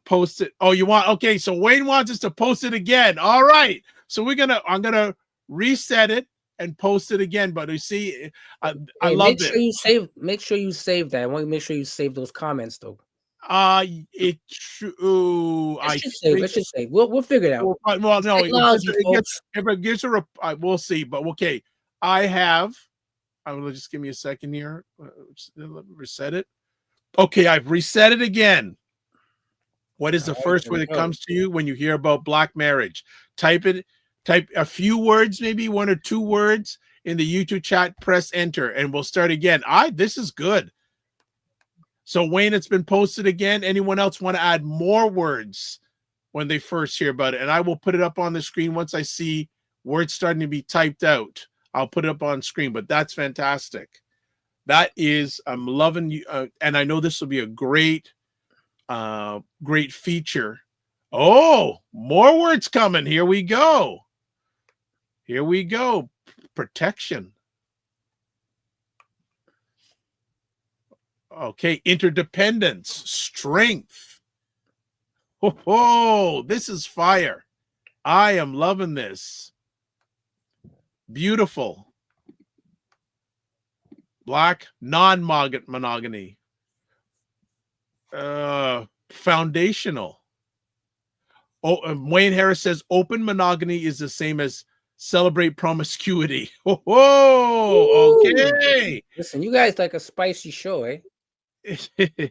post it. Oh, you want, okay. So Wayne wants us to post it again. All right. So I'm gonna reset it and post it again. But you see, I love it. Make sure you save that. I want to make sure you save those comments though. Let's just save. We'll figure it out. Well, no, it gives a we'll see. But okay, I will just give me a second here. Let me reset it. Okay, I've reset it again. What is the first word that comes to you when you hear about Black marriage? Type a few words, maybe 1 or 2 words in the YouTube chat, press enter, and we'll start again. This is good. So Wayne, it's been posted again. Anyone else want to add more words when they first hear about it? And I will put it up on the screen once I see Words starting to be typed out. I'll put it up on screen, but that's fantastic. That is, I'm loving you. And I know this will be a great, great feature. Oh, more words coming. Here we go. Here we go. Protection. Okay, interdependence, strength. Oh, this is fire. I am loving this. Beautiful. Black, non-monogamy. Foundational. Oh, Wayne Harris says open monogamy is the same as celebrate promiscuity. Oh, okay. Listen, you guys like a spicy show, eh?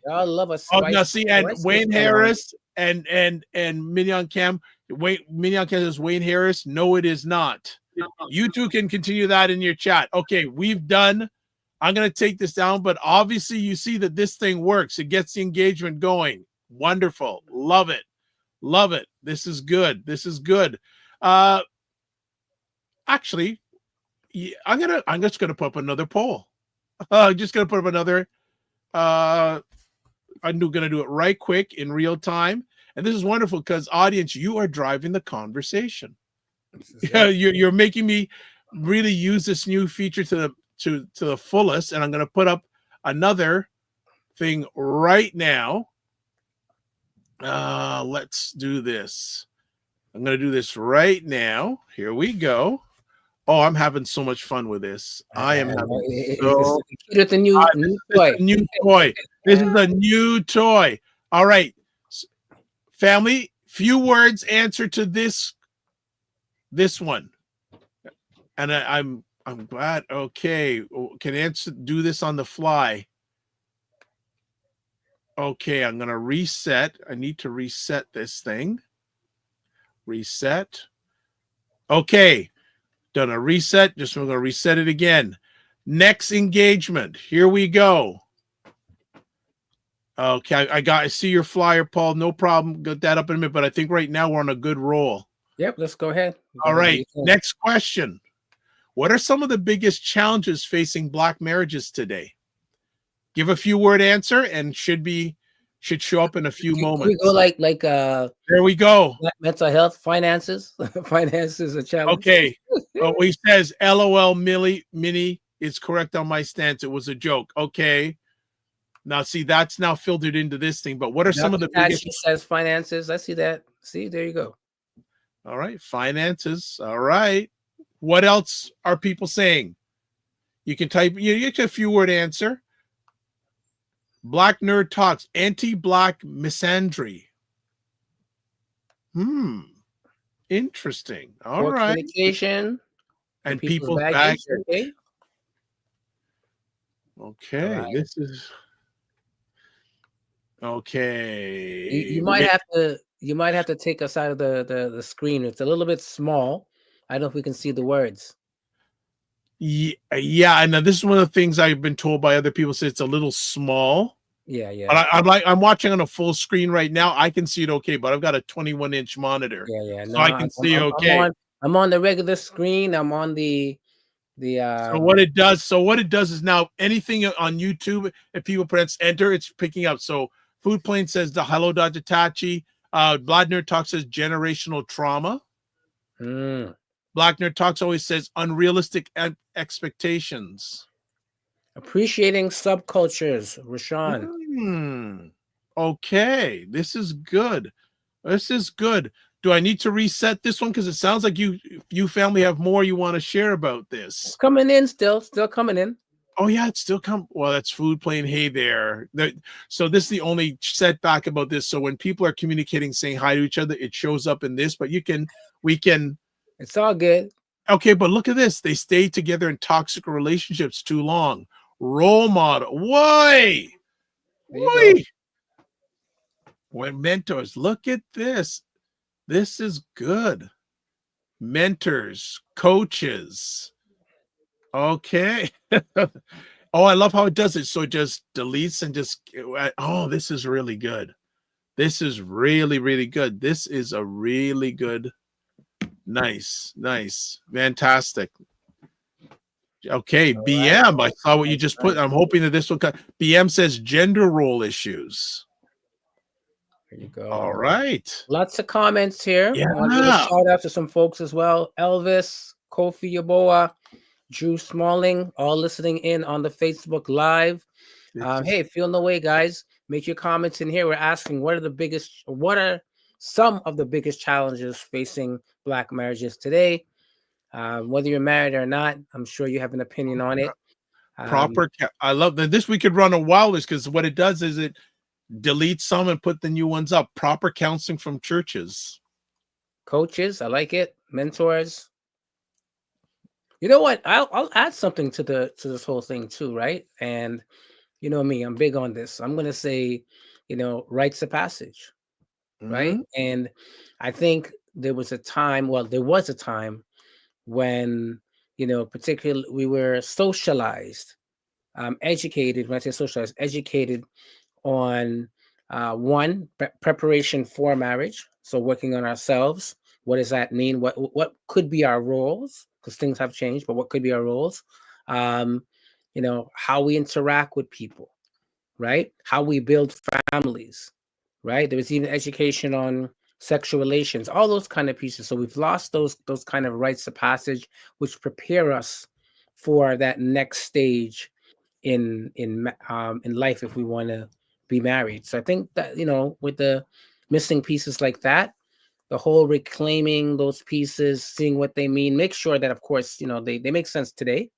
Y'all love a spicy. Oh, now see, and Wayne Harris and Mignon Cam. Mignon Cam says Wayne Harris. No, it is not. You two can continue that in your chat. Okay, we've done. I'm going to take this down, but obviously you see that this thing works. It gets the engagement going. Wonderful. Love it. Love it. This is good. This is good. Actually, I'm just gonna put up another poll. I'm just gonna put up another. I'm gonna do it right quick in real time, and this is wonderful because audience, you are driving the conversation. You're making me really use this new feature to the fullest, and I'm gonna put up another thing right now. Let's do this. I'm gonna do this right now. Here we go. Oh, I'm having so much fun with this. I am having so it's a new toy. New toy. This is a new toy. All right, family. Few words answer to this one, and I'm glad. Okay, can do this on the fly. Okay, I'm gonna reset. I need to reset this thing. Reset. Okay. Done a reset. Just we're going to reset it again. Next engagement. Here we go. Okay, I see your flyer, Paul. No problem. Got that up in a minute, but I think right now we're on a good roll. Yep, let's go ahead. All right. Next question. What are some of the biggest challenges facing Black marriages today? Give a few word answer and should show up in a few moments. We go like there we go. Mental health, finances. Finances a challenge. Okay. Oh, he says, LOL, Minnie is correct on my stance. It was a joke. Okay. Now, see, that's now filtered into this thing. But what are some of the biggest? She says finances. I see that. See, there you go. All right. Finances. All right. What else are people saying? You can type, you get a few word answer. Black Nerd Talks, anti-Black misandry. Interesting. All right. Communication. And people's baggage. Okay. Okay. Right. This is okay. You might have to take us out of the screen. It's a little bit small. I don't know if we can see the words. Yeah, and this is one of the things I've been told by other people. Say it's a little small. Yeah. But I'm watching on a full screen right now. I can see it okay, but I've got a 21-inch monitor. Yeah. So I can see okay. I'm on the regular screen. I'm on the. So what it does is now anything on YouTube, if people press enter, it's picking up. So Food Plane says the hello, Dr. Tachi. Black Nerd Talk says generational trauma. Black Nerd Talks always says unrealistic expectations. Appreciating subcultures, Rashawn. Okay, this is good. This is good. Do I need to reset this one? Because it sounds like you family have more you want to share about this. It's coming in still coming in. Oh yeah, it's still come. Well, that's Food Plane. Hey there. So this is the only setback about this. So when people are communicating, saying hi to each other, it shows up in this. But we can. It's all good. Okay, but look at this. They stay together in toxic relationships too long. Role model. Why? When mentors, look at this. This is good. Mentors, coaches. Okay. Oh, I love how it does it. So it just deletes and just, oh, this is really good. This is really, really good. This is a really good Nice, nice, fantastic. Okay, All BM. right. I saw what you just put. I'm hoping that this will come. BM says gender role issues. There you go. All right. Lots of comments here. Yeah. I want to give a shout out to some folks as well. Elvis, Kofi Yaboa, Drew Smalling, all listening in on the Facebook Live. Hey, feel no way, guys. Make your comments in here. We're asking what are some of the biggest challenges facing Black marriages today? Whether you're married or not, I'm sure you have an opinion on it. I love that. This we could run a while list because what it does is it deletes some and put the new ones up. Proper counseling from churches. Coaches, I like it. Mentors. You know what? I'll add something to this whole thing too, right? And you know me, I'm big on this. I'm gonna say, rites of passage, right? And I think there was a time when, particularly we were socialized, educated. When I say socialized, educated on one, preparation for marriage. So working on ourselves. What does that mean? What could be our roles? Because things have changed, but what could be our roles? How we interact with people, right? How we build families, right? There was even education on sexual relations, all those kind of pieces. So we've lost those kind of rites of passage, which prepare us for that next stage in life if we want to be married. So I think that, with the missing pieces like that, the whole reclaiming those pieces, seeing what they mean, make sure that, of course, they make sense today,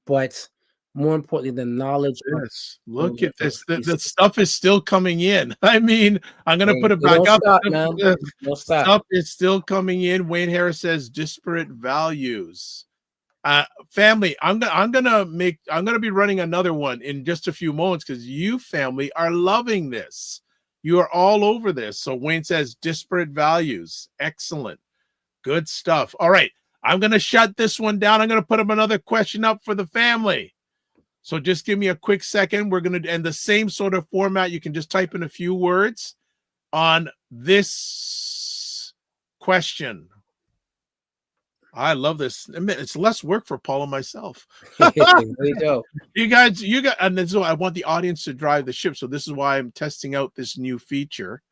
but more importantly, the knowledge. Yes, look at this. The stuff is still coming in. I mean, I'm going to put it back up. Stop, man. Don't stop. Stuff is still coming in. Wayne Harris says disparate values. Family, I'm gonna be running another one in just a few moments because you family are loving this. You are all over this. So Wayne says disparate values. Excellent. Good stuff. All right. I'm going to shut this one down. I'm going to put up another question up for the family. So just give me a quick second. We're going to end the same sort of format. You can just type in a few words on this question. I love this. It's less work for Paul and myself. There you go. You guys, and so I want the audience to drive the ship. So this is why I'm testing out this new feature.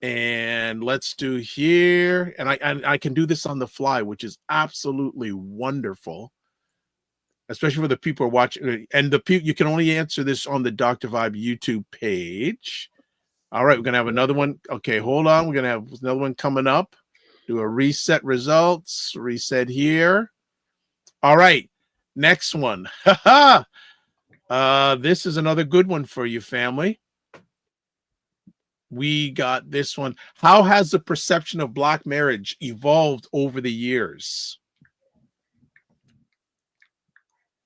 And let's do here. And I can do this on the fly, which is absolutely wonderful, especially for the people who are watching. And you can only answer this on the Dr. Vibe YouTube page. All right, we're gonna have another one. Okay, hold on. We're gonna have another one coming up. Do a reset results, reset here. All right, next one. This is another good one for you, family. We got this one. How has the perception of Black marriage evolved over the years?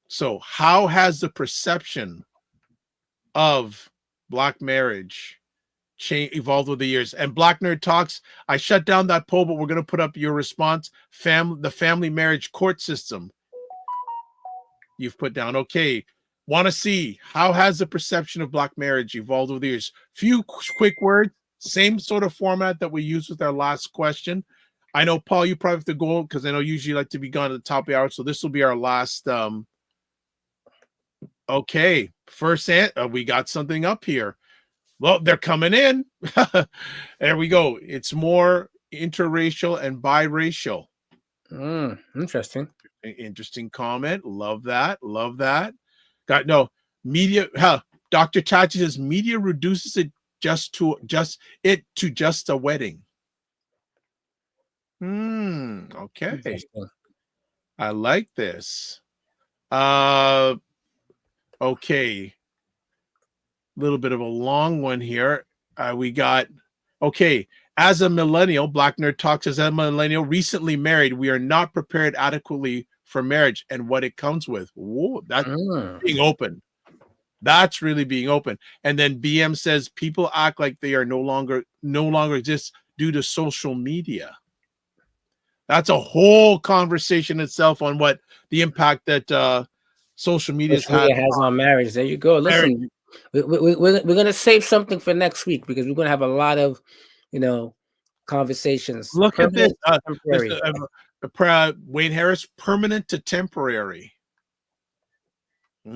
So how has the perception of Black marriage evolved over the years? And Black Nerd Talks, I shut down that poll, but we're going to put up your response. The family marriage court system you've put down. Okay. Want to see how has the perception of Black marriage evolved over the years? Few quick words, same sort of format that we used with our last question. I know, Paul, you probably have to go because I know usually you like to be gone at the top of the hour. So this will be our last. Okay. First, we got something up here. Well, they're coming in. There we go. It's more interracial and biracial. Interesting. Interesting comment. Love that. Love that. Got no media. Dr. Tachi says media reduces it just to a wedding. Okay. I like this. Okay. A little bit of a long one here. We got, okay. As a millennial, Black Nerd Talks, as a millennial recently married, we are not prepared adequately for marriage and what it comes with. Whoa, that's being open. That's really being open. And then BM says people act like they are no longer exist due to social media. That's a whole conversation itself on what the impact that social media has on marriage. There you go. Listen, we're going to save something for next week because we're going to have a lot of, conversations. Look at this. Temporary. Wayne Harris, permanent to temporary. I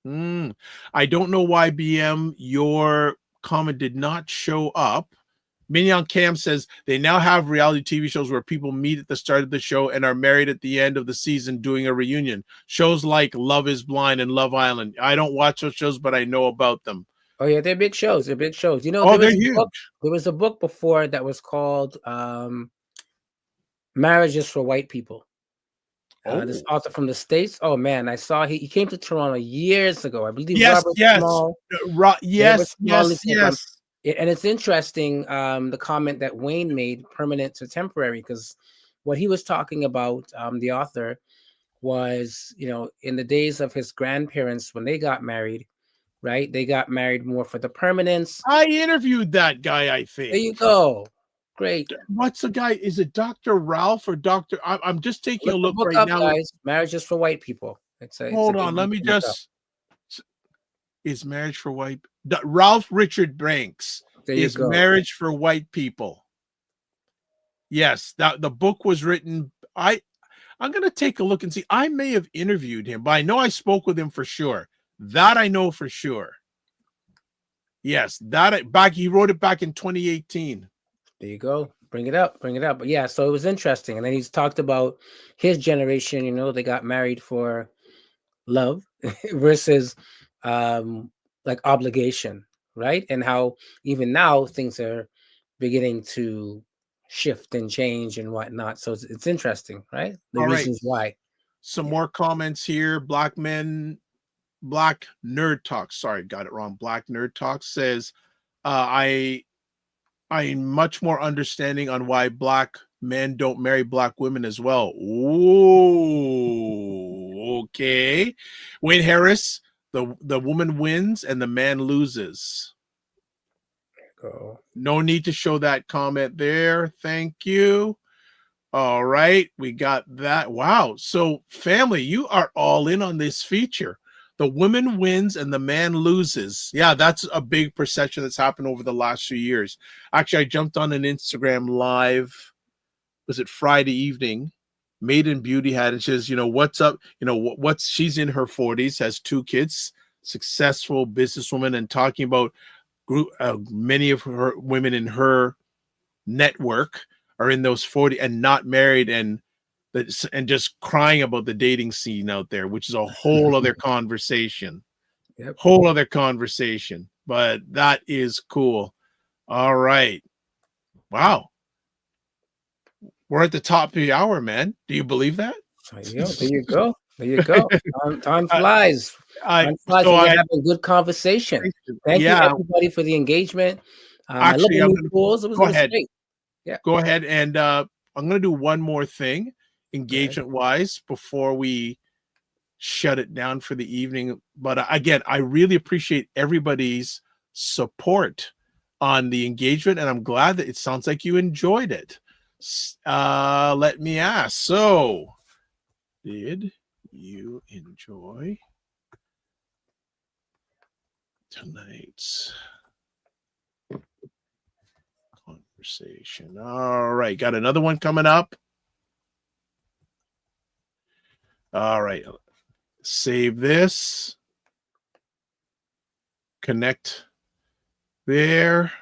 don't know why, BM, your comment did not show up. Mignon Cam says they now have reality TV shows where people meet at the start of the show and are married at the end of the season doing a reunion. Shows like Love is Blind and Love Island. I don't watch those shows, but I know about them. Oh yeah, they're big shows. They're big shows. You know, they're huge. There was a book before that was called Marriages for White People. This author from the States. Oh man, I saw he came to Toronto years ago. I believe. Yes, Robert yes. And it's interesting, the comment that Wayne made, permanent to temporary, because what he was talking about, the author, was, you know, in the days of his grandparents when they got married, right? They got married more for the permanence. I interviewed that guy, I think. There you go. Great. What's the guy? Is it Dr. Ralph or Dr. I'm just taking a look right now. Guys. Marriages for White People. Hold on. Let me just. Is Marriage for White? Ralph Richard Banks is Marriage for White People. Yes, the book was written. I'm going to take a look and see. I may have interviewed him, but I know I spoke with him for sure. That I know for sure. Yes, he wrote it back in 2018. There you go. Bring it up. But yeah, so it was interesting. And then he's talked about his generation, you know, they got married for love versus like obligation, right? And how even now things are beginning to shift and change and whatnot. So it's interesting, right? The reasons why. Some more comments here. Black Nerd Talk. Sorry, got it wrong. Black Nerd Talk says, I'm much more understanding on why black men don't marry black women as well. Ooh, okay. Wayne Harris, the woman wins and the man loses. Go. No need to show that comment there. Thank you. All right, we got that. Wow. So, family, you are all in on this feature. The woman wins and the man loses. Yeah, that's a big perception that's happened over the last few years. Actually, I jumped on an Instagram live. Was it Friday evening? Maiden Beauty had it. She says, you know, what's up? You know, she's in her 40s, has 2 kids, successful businesswoman, and talking about many of her women in her network are in those 40 and not married and just crying about the dating scene out there, which is a whole other conversation. Whole other conversation. But that is cool. All right. Wow. We're at the top of the hour, man. Do you believe that? There you go. Time flies. Time flies. We're having a good conversation. Thank you, everybody, for the engagement. Actually, go ahead. Yeah. Go ahead. And I'm going to do one more thing, engagement-wise, before we shut it down for the evening. But again, I really appreciate everybody's support on the engagement, and I'm glad that it sounds like you enjoyed it. Let me ask. So, did you enjoy tonight's conversation? All right, got another one coming up. All right, save this. Connect there.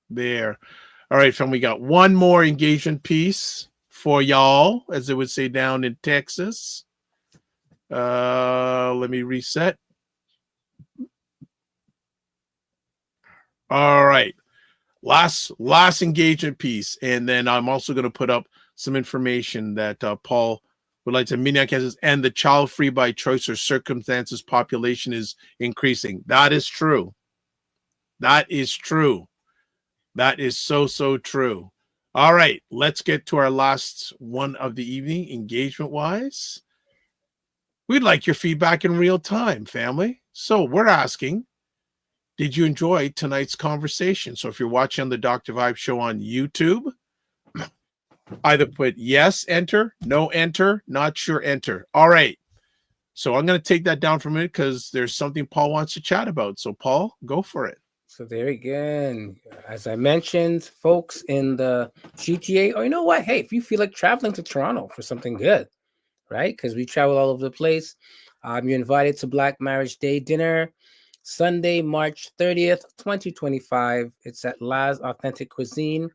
All right, fam, we got one more engagement piece for y'all, as they would say down in Texas. Let me reset. All right, last engagement piece, and then I'm also going to put up some information that Paul would like to. Minneapolis and the child free by choice or circumstances population is increasing. That is true. That is true. That is so true. All right, let's get to our last one of the evening, engagement-wise. We'd like your feedback in real time, family. So we're asking, did you enjoy tonight's conversation? So if you're watching on the Dr. Vibe Show on YouTube, either put yes, enter, no, enter, not sure, enter. All right. So I'm going to take that down for a minute because there's something Paul wants to chat about. So Paul, go for it. So there again, as I mentioned, folks in the GTA, or you know what? Hey, if you feel like traveling to Toronto for something good, right? Because we travel all over the place. You're invited to Black Marriage Day dinner, Sunday, March 30th, 2025. It's at Laz Authentic Cuisine,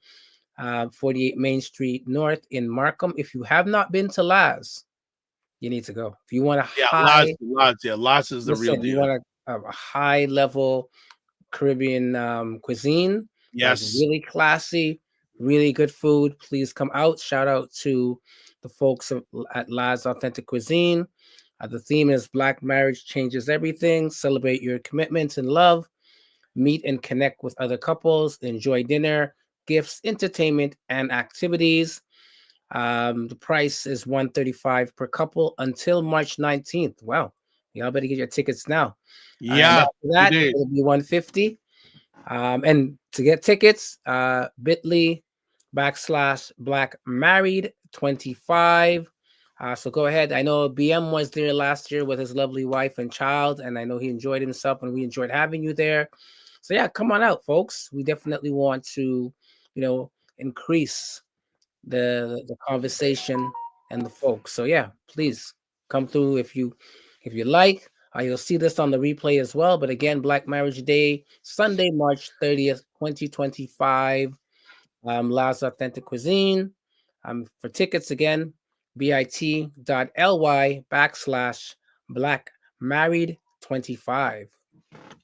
48 Main Street North in Markham. If you have not been to Laz, you need to go. If you want a Yeah, high, lots is the real listen, you deal. want a high level Caribbean cuisine, like Yes. really classy, really good food, please come out. Shout out to the folks at Laz Authentic Cuisine. The theme is Black Marriage Changes Everything. Celebrate your commitments and love. Meet and connect with other couples. Enjoy dinner, gifts, entertainment, and activities. The price is $135 per couple until March 19th. Wow. Y'all better get your tickets now. And Yeah. after that, 2 days. it'll be $150. And to get tickets, bit.ly/Black Married 25. So go ahead. I know BM was there last year with his lovely wife and child, and I know he enjoyed himself, and we enjoyed having you there. So yeah, come on out, folks. We definitely want to, increase the conversation and the folks. So yeah, please come through if you like. You'll see this on the replay as well. But again, Black Marriage Day, Sunday, March 30th, 2025. La's Authentic Cuisine. For tickets again, bit.ly/Black Married 25.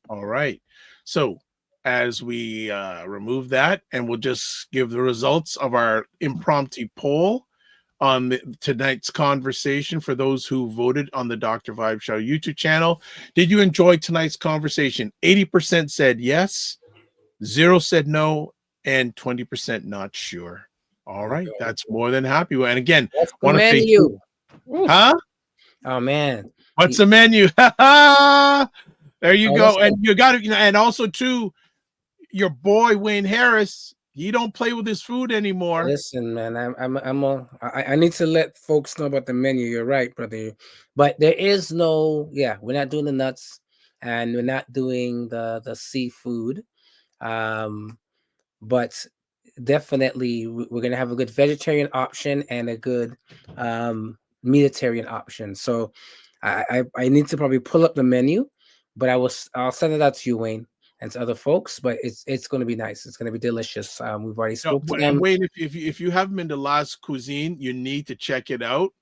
All right. So as we remove that, and we'll just give the results of our impromptu poll on tonight's conversation for those who voted on the Dr. Vibe Show YouTube channel. Did you enjoy tonight's conversation? 80% said yes, 0 said no, and 20% not sure. All right. That's more than happy. And again, what's the want to thank menu? Huh? Oh man. What's the menu? There you go. Listen. And you got to, and also too, your boy Wayne Harris, he don't play with his food anymore. Listen, man, I need to let folks know about the menu. You're right, brother. But there is no, we're not doing the nuts, and we're not doing the seafood. But definitely we're gonna have a good vegetarian option and a good meatitarian option. So I need to probably pull up the menu, but I'll send it out to you, Wayne, and to other folks. But it's going to be nice. It's going to be delicious. We've already spoke to them. Wayne, if you haven't been to Las Cuisine, you need to check it out.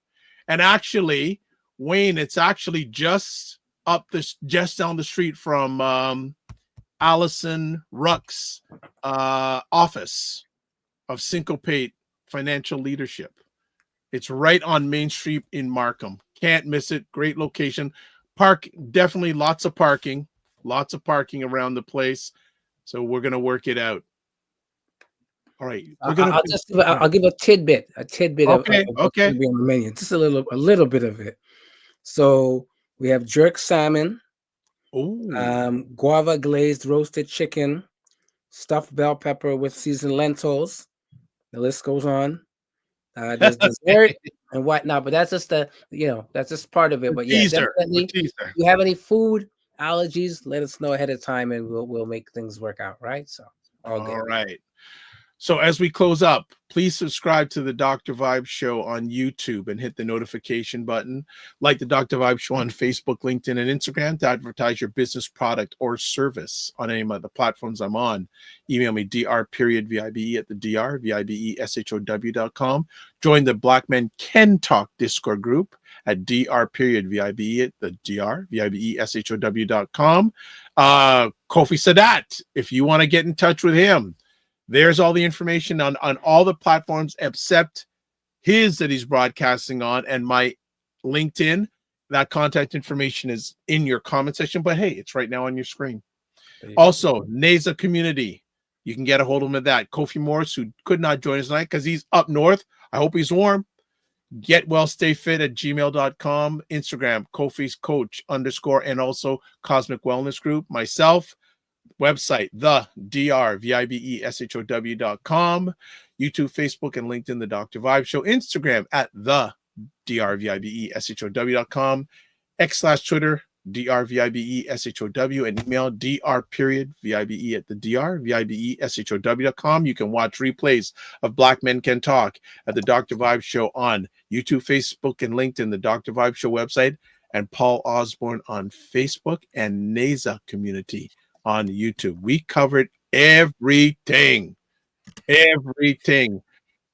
And actually, Wayne, it's actually just down the street from Allison Ruck's office of Syncopate Financial Leadership. It's right on Main Street in Markham. Can't miss it. Great location. Definitely lots of parking around the place. So we're gonna work it out. All right. I'll give a tidbit of okay. Be on the menu. Just a little bit of it. So we have jerk salmon, guava glazed roasted chicken, stuffed bell pepper with seasoned lentils. The list goes on. There's dessert and whatnot, but that's just that's just part of it. But yeah, definitely. If you have any food allergies, let us know ahead of time, and we'll make things work out. Right? So all good. All right. So as we close up, please subscribe to the Dr. Vibe Show on YouTube and hit the notification button. Like the Dr. Vibe Show on Facebook, LinkedIn, and Instagram to advertise your business, product, or service on any of the platforms I'm on. Email me dr.vibe@vibe.com. Join the Black Men Can Talk Discord group at dr.vibe@vibe.com. Kofi Sadat, if you want to get in touch with him, there's all the information on all the platforms except his that he's broadcasting on, and my LinkedIn. That contact information is in your comment section, but hey, it's right now on your screen. Also, NASA community. You can get a hold of him at that. Kofi Morris, who could not join us tonight because he's up north. I hope he's warm. getwellstayfit@gmail.com. Instagram, Kofi's Coach _ and also Cosmic Wellness Group. Myself. Website, the drvibeshow.com. YouTube, Facebook, and LinkedIn, the Dr. Vibe Show. Instagram at the drvibeshow.com. X/Twitter, drvibeshow, and email dr.vibeshow.com. You can watch replays of Black Men Can Talk at the Dr. Vibe Show on YouTube, Facebook, and LinkedIn, the Dr. Vibe Show website, and Paul Osbourne on Facebook, and NASA Community on YouTube. We covered everything. Everything.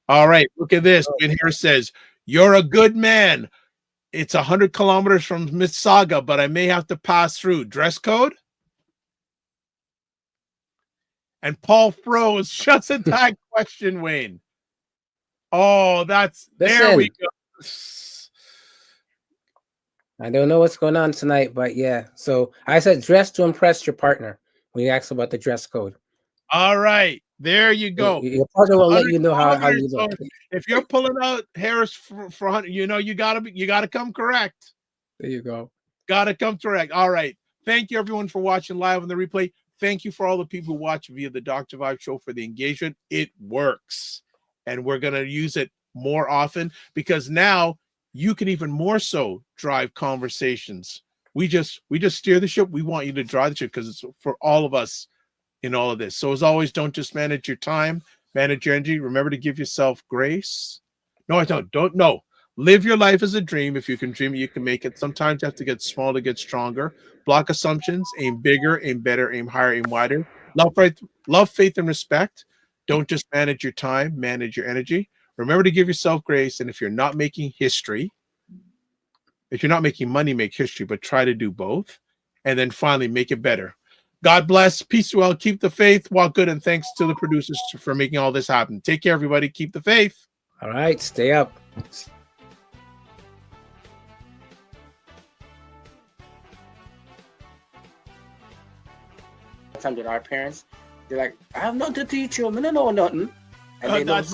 All right, look at this. Ben here says, "You're a good man. It's 100 kilometers from Mississauga, but I may have to pass through. Dress code?" And Paul froze. Shuts at that question, Wayne. Oh, there we go. I don't know what's going on tonight, but yeah. So I said dress to impress your partner when you ask about the dress code. All right. There you go. Your partner will let you know how you look. So if you're pulling out Harris for 100, you gotta come correct. There you go. Gotta come correct. All right. Thank you everyone for watching live on the replay. Thank you for all the people who watch via the Dr. Vibe Show for the engagement. It works. And we're gonna use it more often because now you can even more so drive conversations. We just steer the ship. We want you to drive the ship because it's for all of us in all of this. So as always, don't just manage your time, manage your energy. Remember to give yourself grace. No, I don't. No. Live your life as a dream. If you can dream it, you can make it. Sometimes you have to get small to get stronger. Block assumptions, aim bigger, aim better, aim higher, aim wider. Love, faith, and respect. Don't just manage your time, manage your energy. Remember to give yourself grace. And if you're not making history, if you're not making money, make history, but try to do both. And then finally, make it better. God bless. Peace well. Keep the faith. Walk good. And thanks to the producers for making all this happen. Take care, everybody. Keep the faith. All right. Stay up. Sometimes with our parents, they're like, I have nothing to teach you. I don't know nothing. My dad's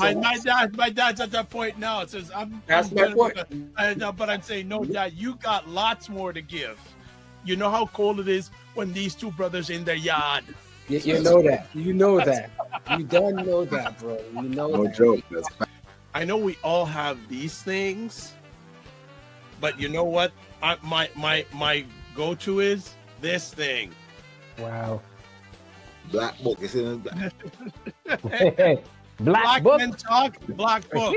at that point now. It says, That's my point. But I'm saying, no, Dad, you got lots more to give. You know how cold it is when these two brothers in their yard. You know that. You know that. You don't know that, bro. You know No that. joke. I know we all have these things, but you know what? My go-to is this thing. Wow. Black book. It's in the Black book. Men Talk, Black Book.